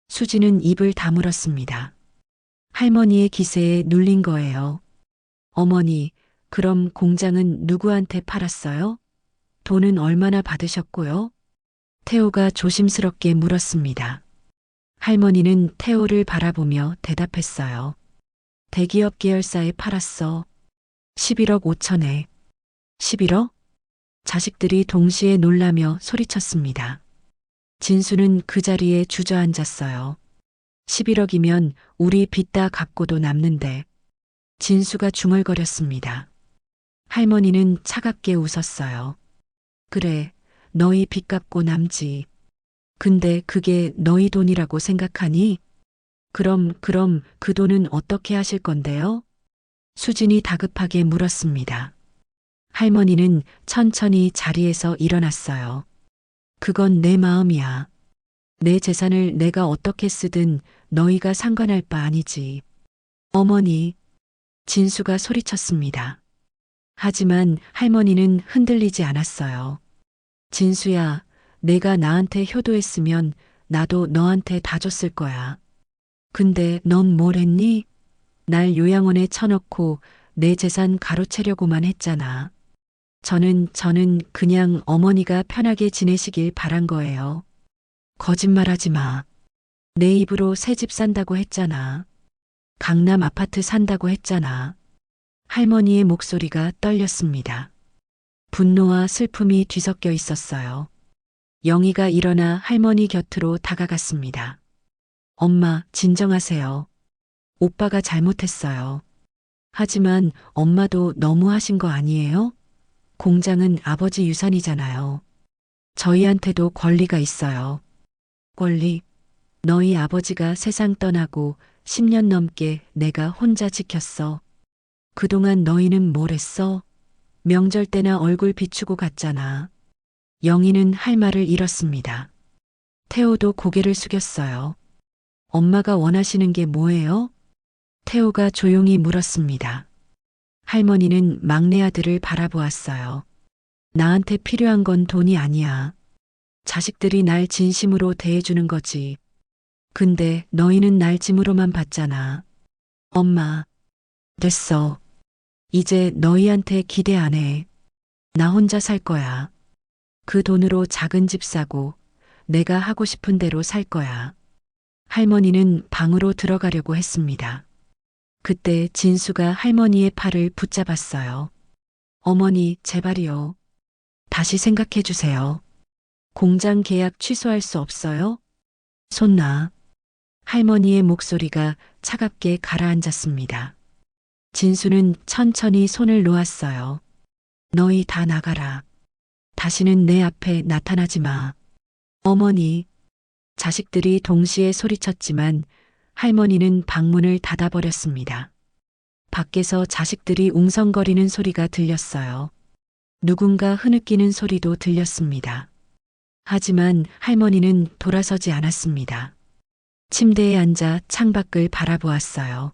수지는 입을 다물었습니다. 할머니의 기세에 눌린 거예요. 어머니, 그럼 공장은 누구한테 팔았어요? 돈은 얼마나 받으셨고요? 태호가 조심스럽게 물었습니다. 할머니는 태호를 바라보며 대답했어요. 대기업 계열사에 팔았어. 11억 5천에. 11억? 자식들이 동시에 놀라며 소리쳤습니다. 진수는 그 자리에 주저앉았어요. 11억이면 우리 빚 다 갚고도 남는데. 진수가 중얼거렸습니다. 할머니는 차갑게 웃었어요. 그래, 너희 빚 갚고 남지. 근데 그게 너희 돈이라고 생각하니? 그럼 그 돈은 어떻게 하실 건데요? 수진이 다급하게 물었습니다. 할머니는 천천히 자리에서 일어났어요. 그건 내 마음이야. 내 재산을 내가 어떻게 쓰든 너희가 상관할 바 아니지. 어머니, 진수가 소리쳤습니다. 하지만 할머니는 흔들리지 않았어요. 진수야, 내가 나한테 효도했으면 나도 너한테 다 줬을 거야. 근데 넌 뭘 했니? 날 요양원에 쳐넣고 내 재산 가로채려고만 했잖아. 저는 그냥 어머니가 편하게 지내시길 바란 거예요. 거짓말하지 마. 내 입으로 새 집 산다고 했잖아. 강남 아파트 산다고 했잖아. 할머니의 목소리가 떨렸습니다. 분노와 슬픔이 뒤섞여 있었어요. 영희가 일어나 할머니 곁으로 다가갔습니다. 엄마, 진정하세요. 오빠가 잘못했어요. 하지만 엄마도 너무 하신 거 아니에요? 공장은 아버지 유산이잖아요. 저희한테도 권리가 있어요. 권리? 너희 아버지가 세상 떠나고 10년 넘게 내가 혼자 지켰어. 그동안 너희는 뭘 했어? 명절 때나 얼굴 비추고 갔잖아. 영희는 할 말을 잃었습니다. 태호도 고개를 숙였어요. 엄마가 원하시는 게 뭐예요? 태호가 조용히 물었습니다. 할머니는 막내 아들을 바라보았어요. 나한테 필요한 건 돈이 아니야. 자식들이 날 진심으로 대해주는 거지. 근데 너희는 날 짐으로만 봤잖아. 엄마, 됐어. 이제 너희한테 기대 안 해. 나 혼자 살 거야. 그 돈으로 작은 집 사고 내가 하고 싶은 대로 살 거야. 할머니는 방으로 들어가려고 했습니다. 그때 진수가 할머니의 팔을 붙잡았어요. 어머니, 제발이요. 다시 생각해 주세요. 공장 계약 취소할 수 없어요? 손 놔. 할머니의 목소리가 차갑게 가라앉았습니다. 진수는 천천히 손을 놓았어요. 너희 다 나가라. 다시는 내 앞에 나타나지 마. 어머니. 자식들이 동시에 소리쳤지만 할머니는 방문을 닫아버렸습니다. 밖에서 자식들이 웅성거리는 소리가 들렸어요. 누군가 흐느끼는 소리도 들렸습니다. 하지만 할머니는 돌아서지 않았습니다. 침대에 앉아 창밖을 바라보았어요.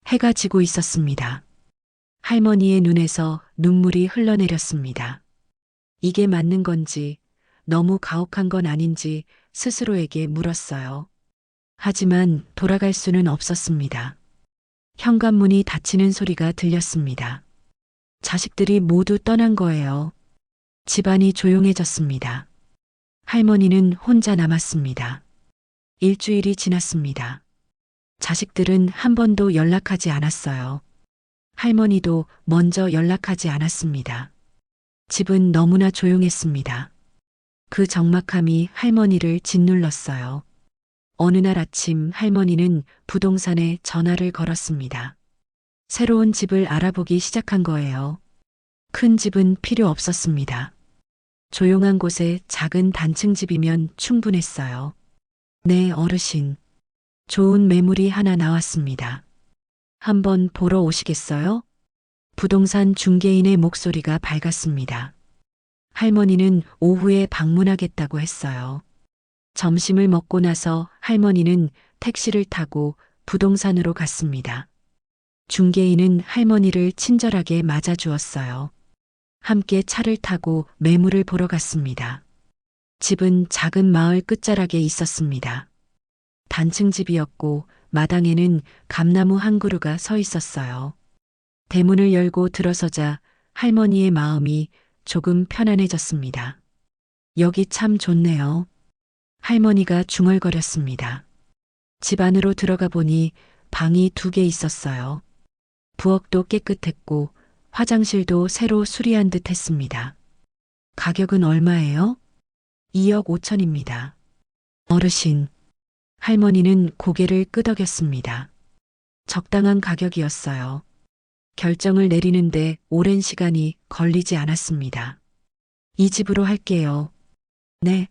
해가 지고 있었습니다. 할머니의 눈에서 눈물이 흘러내렸습니다. 이게 맞는 건지, 너무 가혹한 건 아닌지 스스로에게 물었어요. 하지만 돌아갈 수는 없었습니다. 현관문이 닫히는 소리가 들렸습니다. 자식들이 모두 떠난 거예요. 집안이 조용해졌습니다. 할머니는 혼자 남았습니다. 일주일이 지났습니다. 자식들은 한 번도 연락하지 않았어요. 할머니도 먼저 연락하지 않았습니다. 집은 너무나 조용했습니다. 그 적막함이 할머니를 짓눌렀어요. 어느 날 아침 할머니는 부동산에 전화를 걸었습니다. 새로운 집을 알아보기 시작한 거예요. 큰 집은 필요 없었습니다. 조용한 곳에 작은 단층 집이면 충분했어요. 네, 어르신. 좋은 매물이 하나 나왔습니다. 한번 보러 오시겠어요? 부동산 중개인의 목소리가 밝았습니다. 할머니는 오후에 방문하겠다고 했어요. 점심을 먹고 나서 할머니는 택시를 타고 부동산으로 갔습니다. 중개인은 할머니를 친절하게 맞아주었어요. 함께 차를 타고 매물을 보러 갔습니다. 집은 작은 마을 끝자락에 있었습니다. 단층 집이었고 마당에는 감나무 한 그루가 서 있었어요. 대문을 열고 들어서자 할머니의 마음이 조금 편안해졌습니다. 여기 참 좋네요. 할머니가 중얼거렸습니다. 집 안으로 들어가 보니 방이 2개 있었어요. 부엌도 깨끗했고 화장실도 새로 수리한 듯 했습니다. 가격은 얼마예요? 2억 5천입니다. 어르신. 할머니는 고개를 끄덕였습니다. 적당한 가격이었어요. 결정을 내리는데 오랜 시간이 걸리지 않았습니다. 이 집으로 할게요. 네.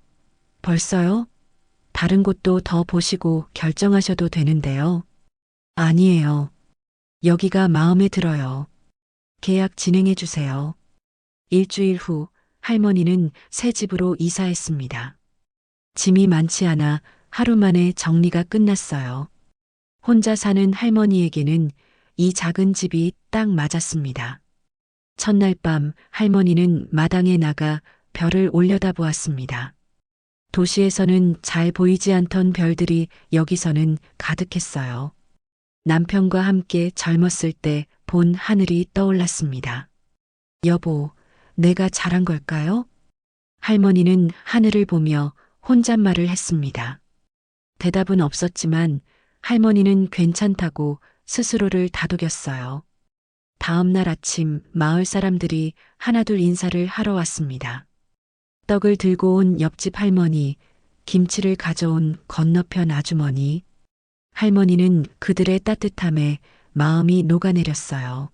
벌써요? 다른 곳도 더 보시고 결정하셔도 되는데요. 아니에요. 여기가 마음에 들어요. 계약 진행해 주세요. 일주일 후 할머니는 새 집으로 이사했습니다. 짐이 많지 않아 하루 만에 정리가 끝났어요. 혼자 사는 할머니에게는 이 작은 집이 딱 맞았습니다. 첫날 밤 할머니는 마당에 나가 별을 올려다보았습니다. 도시에서는 잘 보이지 않던 별들이 여기서는 가득했어요. 남편과 함께 젊었을 때 본 하늘이 떠올랐습니다. 여보, 내가 잘한 걸까요? 할머니는 하늘을 보며 혼잣말을 했습니다. 대답은 없었지만 할머니는 괜찮다고 스스로를 다독였어요. 다음 날 아침 마을 사람들이 하나둘 인사를 하러 왔습니다. 떡을 들고 온 옆집 할머니, 김치를 가져온 건너편 아주머니. 할머니는 그들의 따뜻함에 마음이 녹아내렸어요.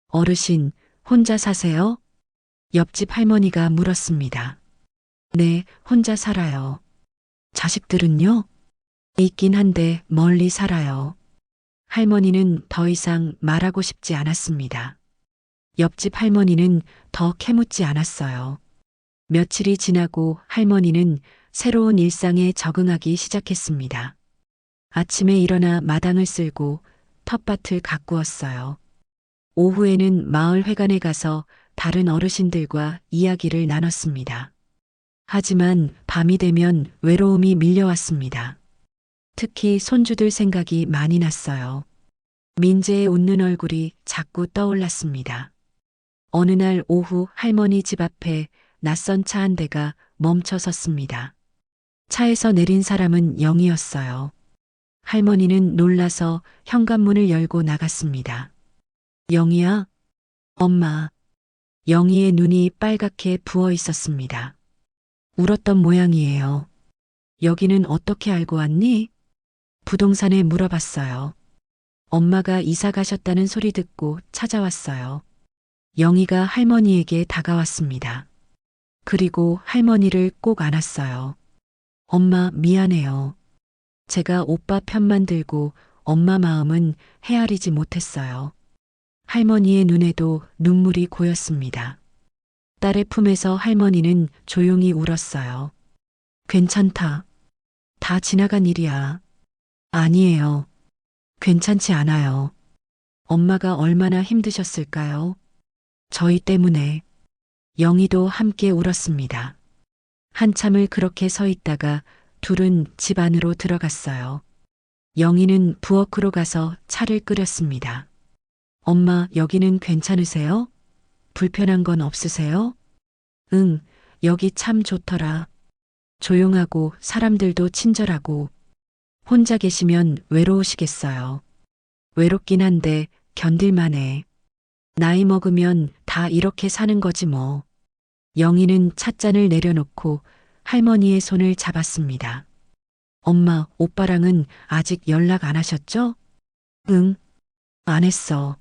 어르신, 혼자 사세요? 옆집 할머니가 물었습니다. 네, 혼자 살아요. 자식들은요? 있긴 한데 멀리 살아요. 할머니는 더 이상 말하고 싶지 않았습니다. 옆집 할머니는 더 캐묻지 않았어요. 며칠이 지나고 할머니는 새로운 일상에 적응하기 시작했습니다. 아침에 일어나 마당을 쓸고 텃밭을 가꾸었어요. 오후에는 마을 회관에 가서 다른 어르신들과 이야기를 나눴습니다. 하지만 밤이 되면 외로움이 밀려왔습니다. 특히 손주들 생각이 많이 났어요. 민재의 웃는 얼굴이 자꾸 떠올랐습니다. 어느 날 오후 할머니 집 앞에 낯선 차 한 대가 멈춰 섰습니다. 차에서 내린 사람은 영이었어요. 할머니는 놀라서 현관문을 열고 나갔습니다. 영이야? 엄마. 영이의 눈이 빨갛게 부어 있었습니다. 울었던 모양이에요. 여기는 어떻게 알고 왔니? 부동산에 물어봤어요. 엄마가 이사 가셨다는 소리 듣고 찾아왔어요. 영희가 할머니에게 다가왔습니다. 그리고 할머니를 꼭 안았어요. 엄마 미안해요. 제가 오빠 편만 들고 엄마 마음은 헤아리지 못했어요. 할머니의 눈에도 눈물이 고였습니다. 딸의 품에서 할머니는 조용히 울었어요. 괜찮다. 다 지나간 일이야. 아니에요. 괜찮지 않아요. 엄마가 얼마나 힘드셨을까요? 저희 때문에. 영희도 함께 울었습니다. 한참을 그렇게 서 있다가 둘은 집 안으로 들어갔어요. 영희는 부엌으로 가서 차를 끓였습니다. 엄마, 여기는 괜찮으세요? 불편한 건 없으세요? 응, 여기 참 좋더라. 조용하고 사람들도 친절하고. 혼자 계시면 외로우시겠어요. 외롭긴 한데 견딜만해. 나이 먹으면 다 이렇게 사는 거지 뭐. 영희는 찻잔을 내려놓고 할머니의 손을 잡았습니다. 엄마, 오빠랑은 아직 연락 안 하셨죠? 응, 안 했어.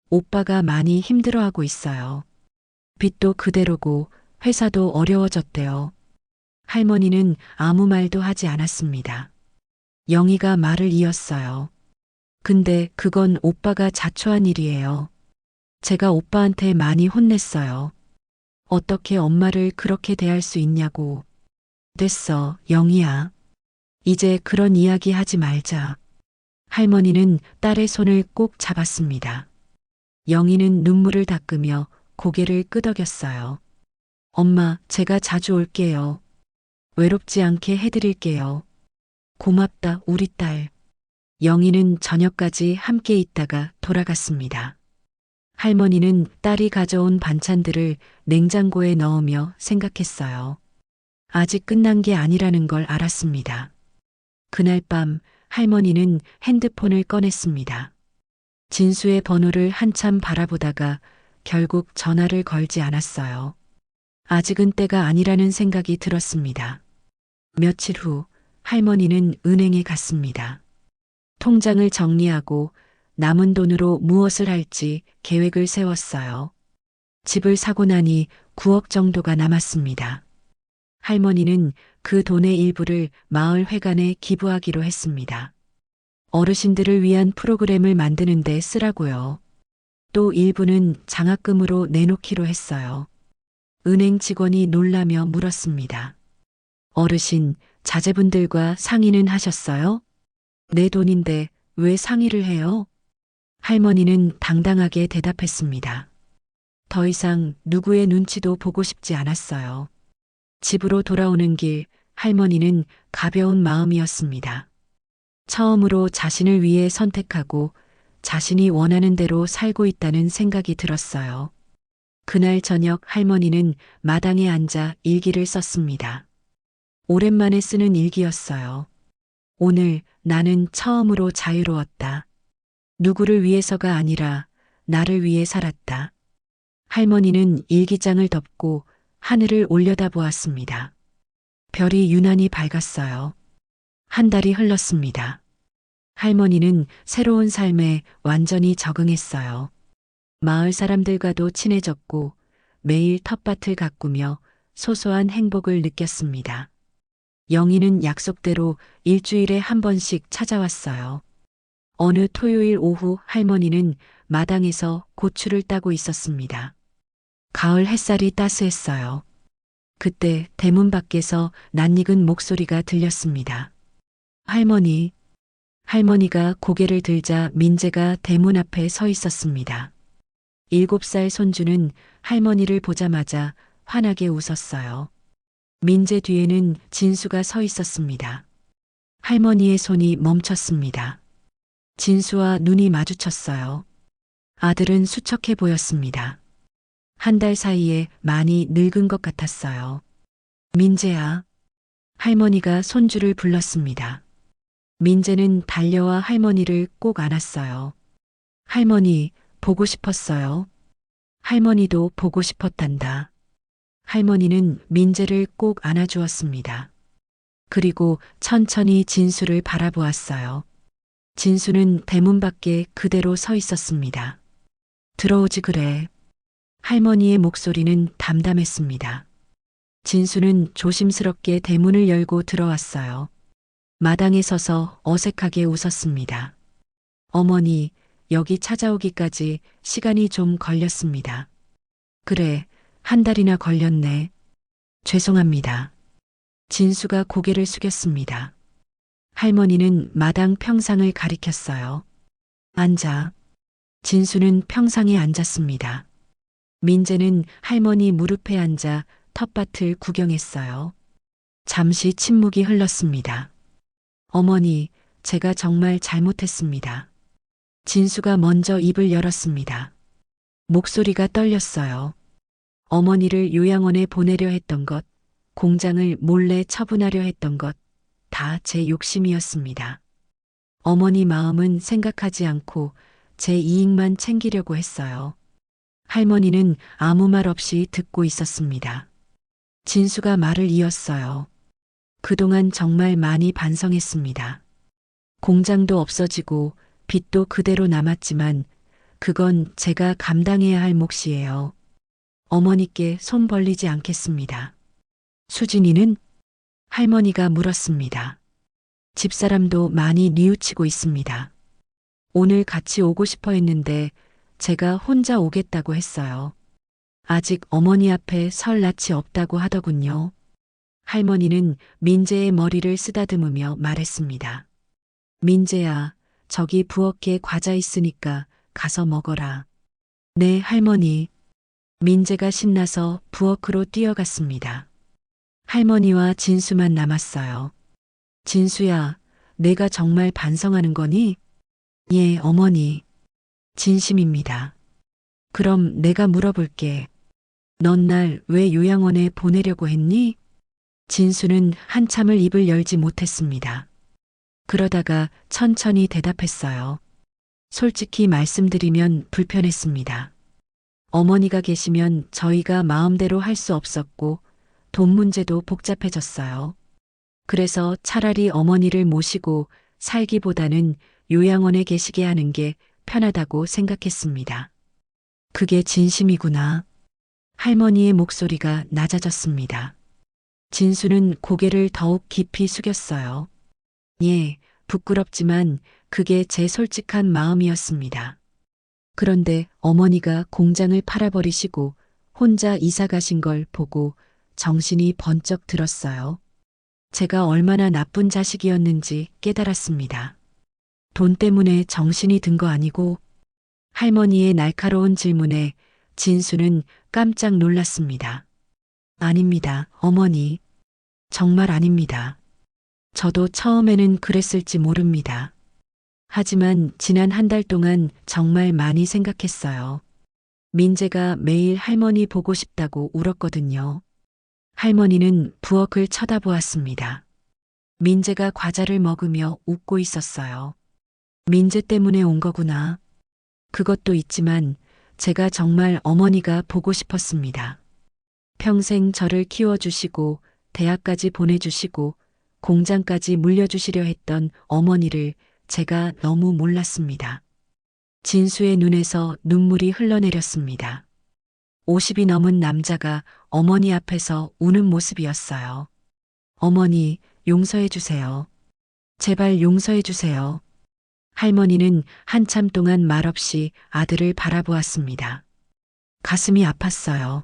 오빠가 많이 힘들어하고 있어요. 빚도 그대로고 회사도 어려워졌대요. 할머니는 아무 말도 하지 않았습니다. 영희가 말을 이었어요. 근데 그건 오빠가 자초한 일이에요. 제가 오빠한테 많이 혼냈어요. 어떻게 엄마를 그렇게 대할 수 있냐고. 됐어, 영희야. 이제 그런 이야기 하지 말자. 할머니는 딸의 손을 꼭 잡았습니다. 영희는 눈물을 닦으며 고개를 끄덕였어요. 엄마, 제가 자주 올게요. 외롭지 않게 해드릴게요. 고맙다, 우리 딸. 영희는 저녁까지 함께 있다가 돌아갔습니다. 할머니는 딸이 가져온 반찬들을 냉장고에 넣으며 생각했어요. 아직 끝난 게 아니라는 걸 알았습니다. 그날 밤 할머니는 핸드폰을 꺼냈습니다. 진수의 번호를 한참 바라보다가 결국 전화를 걸지 않았어요. 아직은 때가 아니라는 생각이 들었습니다. 며칠 후 할머니는 은행에 갔습니다. 통장을 정리하고 남은 돈으로 무엇을 할지 계획을 세웠어요. 집을 사고 나니 9억 정도가 남았습니다. 할머니는 그 돈의 일부를 마을 회관에 기부하기로 했습니다. 어르신들을 위한 프로그램을 만드는 데 쓰라고요. 또 일부는 장학금으로 내놓기로 했어요. 은행 직원이 놀라며 물었습니다. 어르신, 자제분들과 상의는 하셨어요? 내 돈인데 왜 상의를 해요? 할머니는 당당하게 대답했습니다. 더 이상 누구의 눈치도 보고 싶지 않았어요. 집으로 돌아오는 길, 할머니는 가벼운 마음이었습니다. 처음으로 자신을 위해 선택하고 자신이 원하는 대로 살고 있다는 생각이 들었어요. 그날 저녁 할머니는 마당에 앉아 일기를 썼습니다. 오랜만에 쓰는 일기였어요. 오늘 나는 처음으로 자유로웠다. 누구를 위해서가 아니라 나를 위해 살았다. 할머니는 일기장을 덮고 하늘을 올려다보았습니다. 별이 유난히 밝았어요. 한 달이 흘렀습니다. 할머니는 새로운 삶에 완전히 적응했어요. 마을 사람들과도 친해졌고 매일 텃밭을 가꾸며 소소한 행복을 느꼈습니다. 영희는 약속대로 일주일에 한 번씩 찾아왔어요. 어느 토요일 오후 할머니는 마당에서 고추를 따고 있었습니다. 가을 햇살이 따스했어요. 그때 대문 밖에서 낯익은 목소리가 들렸습니다. 할머니. 할머니가 고개를 들자 민재가 대문 앞에 서 있었습니다. 7살 손주는 할머니를 보자마자 환하게 웃었어요. 민재 뒤에는 진수가 서 있었습니다. 할머니의 손이 멈췄습니다. 진수와 눈이 마주쳤어요. 아들은 수척해 보였습니다. 한 달 사이에 많이 늙은 것 같았어요. 민재야. 할머니가 손주를 불렀습니다. 민재는 달려와 할머니를 꼭 안았어요. 할머니, 보고 싶었어요. 할머니도 보고 싶었단다. 할머니는 민재를 꼭 안아주었습니다. 그리고 천천히 진수를 바라보았어요. 진수는 대문 밖에 그대로 서 있었습니다. 들어오지 그래. 할머니의 목소리는 담담했습니다. 진수는 조심스럽게 대문을 열고 들어왔어요. 마당에 서서 어색하게 웃었습니다. 어머니, 여기 찾아오기까지 시간이 좀 걸렸습니다. 그래, 한 달이나 걸렸네. 죄송합니다. 진수가 고개를 숙였습니다. 할머니는 마당 평상을 가리켰어요. 앉아. 진수는 평상에 앉았습니다. 민재는 할머니 무릎에 앉아 텃밭을 구경했어요. 잠시 침묵이 흘렀습니다. 어머니, 제가 정말 잘못했습니다. 진수가 먼저 입을 열었습니다. 목소리가 떨렸어요. 어머니를 요양원에 보내려 했던 것, 공장을 몰래 처분하려 했던 것, 다 제 욕심이었습니다. 어머니 마음은 생각하지 않고 제 이익만 챙기려고 했어요. 할머니는 아무 말 없이 듣고 있었습니다. 진수가 말을 이었어요. 그동안 정말 많이 반성했습니다. 공장도 없어지고 빚도 그대로 남았지만 그건 제가 감당해야 할 몫이에요. 어머니께 손 벌리지 않겠습니다. 수진이는? 할머니가 물었습니다. 집사람도 많이 뉘우치고 있습니다. 오늘 같이 오고 싶어 했는데 제가 혼자 오겠다고 했어요. 아직 어머니 앞에 설 낯이 없다고 하더군요. 할머니는 민재의 머리를 쓰다듬으며 말했습니다. 민재야, 저기 부엌에 과자 있으니까 가서 먹어라. 네, 할머니. 민재가 신나서 부엌으로 뛰어갔습니다. 할머니와 진수만 남았어요. 진수야, 내가 정말 반성하는 거니? 예, 어머니. 진심입니다. 그럼 내가 물어볼게. 넌 날 왜 요양원에 보내려고 했니? 진수는 한참을 입을 열지 못했습니다. 그러다가 천천히 대답했어요. 솔직히 말씀드리면 불편했습니다. 어머니가 계시면 저희가 마음대로 할 수 없었고 돈 문제도 복잡해졌어요. 그래서 차라리 어머니를 모시고 살기보다는 요양원에 계시게 하는 게 편하다고 생각했습니다. 그게 진심이구나. 할머니의 목소리가 낮아졌습니다. 진수는 고개를 더욱 깊이 숙였어요. 예, 부끄럽지만 그게 제 솔직한 마음이었습니다. 그런데 어머니가 공장을 팔아버리시고 혼자 이사 가신 걸 보고 정신이 번쩍 들었어요. 제가 얼마나 나쁜 자식이었는지 깨달았습니다. 돈 때문에 정신이 든 거 아니고 할머니의 날카로운 질문에 진수는 깜짝 놀랐습니다. 아닙니다, 어머니. 정말 아닙니다. 저도 처음에는 그랬을지 모릅니다. 하지만 지난 한 달 동안 정말 많이 생각했어요. 민재가 매일 할머니 보고 싶다고 울었거든요. 할머니는 부엌을 쳐다보았습니다. 민재가 과자를 먹으며 웃고 있었어요. 민재 때문에 온 거구나. 그것도 있지만 제가 정말 어머니가 보고 싶었습니다. 평생 저를 키워주시고 대학까지 보내주시고 공장까지 물려주시려 했던 어머니를 제가 너무 몰랐습니다. 진수의 눈에서 눈물이 흘러내렸습니다. 50이 넘은 남자가 어머니 앞에서 우는 모습이었어요. 어머니, 용서해 주세요. 제발 용서해 주세요. 할머니는 한참 동안 말없이 아들을 바라보았습니다. 가슴이 아팠어요.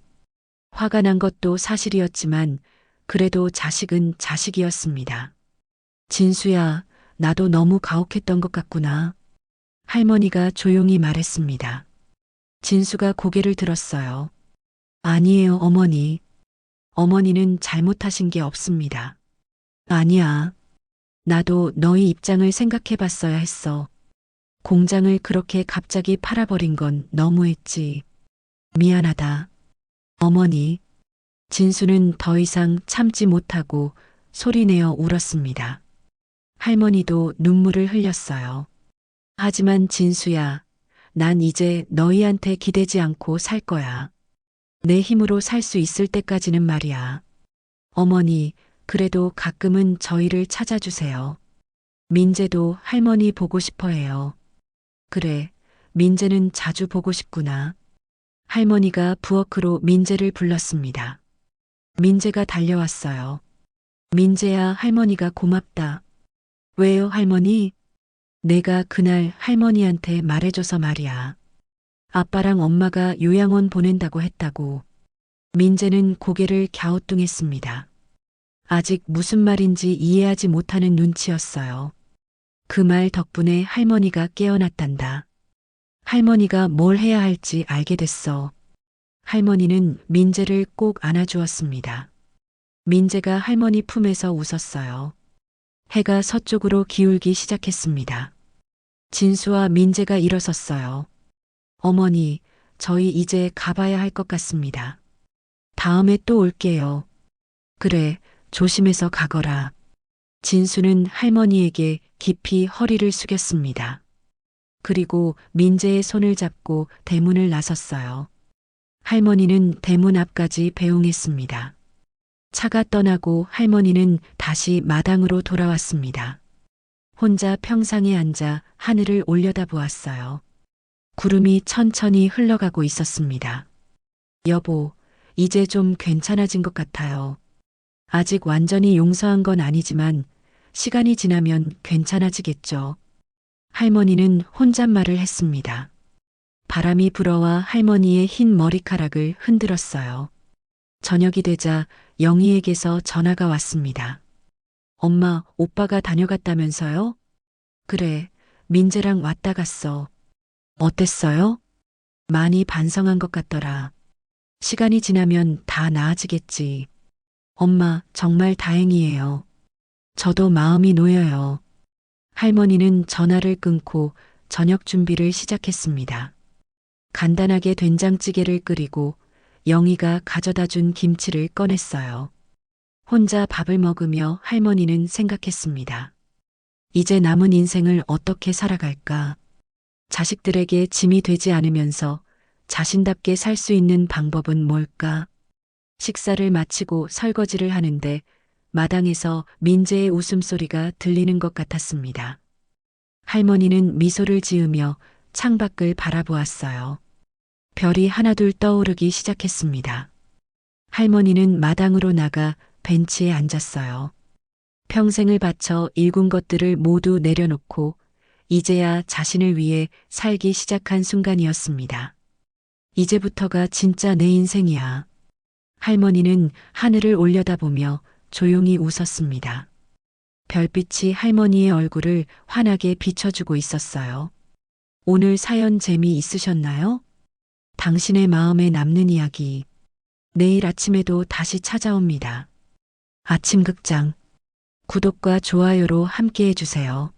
화가 난 것도 사실이었지만 그래도 자식은 자식이었습니다. 진수야, 나도 너무 가혹했던 것 같구나. 할머니가 조용히 말했습니다. 진수가 고개를 들었어요. 아니에요, 어머니. 어머니는 잘못하신 게 없습니다. 아니야. 나도 너희 입장을 생각해 봤어야 했어. 공장을 그렇게 갑자기 팔아버린 건 너무했지. 미안하다. 어머니. 진수는 더 이상 참지 못하고 소리내어 울었습니다. 할머니도 눈물을 흘렸어요. 하지만 진수야, 난 이제 너희한테 기대지 않고 살 거야. 내 힘으로 살 수 있을 때까지는 말이야. 어머니, 그래도 가끔은 저희를 찾아주세요. 민재도 할머니 보고 싶어 해요. 그래, 민재는 자주 보고 싶구나. 할머니가 부엌으로 민재를 불렀습니다. 민재가 달려왔어요. 민재야, 할머니가 고맙다. 왜요, 할머니? 내가 그날 할머니한테 말해줘서 말이야. 아빠랑 엄마가 요양원 보낸다고 했다고. 민재는 고개를 갸우뚱했습니다. 아직 무슨 말인지 이해하지 못하는 눈치였어요. 그 말 덕분에 할머니가 깨어났단다. 할머니가 뭘 해야 할지 알게 됐어. 할머니는 민재를 꼭 안아주었습니다. 민재가 할머니 품에서 웃었어요. 해가 서쪽으로 기울기 시작했습니다. 진수와 민재가 일어섰어요. 어머니, 저희 이제 가봐야 할 것 같습니다. 다음에 또 올게요. 그래, 조심해서 가거라. 진수는 할머니에게 깊이 허리를 숙였습니다. 그리고 민재의 손을 잡고 대문을 나섰어요. 할머니는 대문 앞까지 배웅했습니다. 차가 떠나고 할머니는 다시 마당으로 돌아왔습니다. 혼자 평상에 앉아 하늘을 올려다보았어요. 구름이 천천히 흘러가고 있었습니다. 여보, 이제 좀 괜찮아진 것 같아요. 아직 완전히 용서한 건 아니지만 시간이 지나면 괜찮아지겠죠. 할머니는 혼잣말을 했습니다. 바람이 불어와 할머니의 흰 머리카락을 흔들었어요. 저녁이 되자 영희에게서 전화가 왔습니다. 엄마, 오빠가 다녀갔다면서요? 그래, 민재랑 왔다 갔어. 어땠어요? 많이 반성한 것 같더라. 시간이 지나면 다 나아지겠지. 엄마, 정말 다행이에요. 저도 마음이 놓여요. 할머니는 전화를 끊고 저녁 준비를 시작했습니다. 간단하게 된장찌개를 끓이고 영희가 가져다 준 김치를 꺼냈어요. 혼자 밥을 먹으며 할머니는 생각했습니다. 이제 남은 인생을 어떻게 살아갈까? 자식들에게 짐이 되지 않으면서 자신답게 살 수 있는 방법은 뭘까? 식사를 마치고 설거지를 하는데 마당에서 민재의 웃음소리가 들리는 것 같았습니다. 할머니는 미소를 지으며 창밖을 바라보았어요. 별이 하나둘 떠오르기 시작했습니다. 할머니는 마당으로 나가 벤치에 앉았어요. 평생을 바쳐 일군 것들을 모두 내려놓고 이제야 자신을 위해 살기 시작한 순간이었습니다. 이제부터가 진짜 내 인생이야. 할머니는 하늘을 올려다보며 조용히 웃었습니다. 별빛이 할머니의 얼굴을 환하게 비춰주고 있었어요. 오늘 사연 재미있으셨나요? 당신의 마음에 남는 이야기. 내일 아침에도 다시 찾아옵니다. 아침극장. 구독과 좋아요로 함께 해주세요.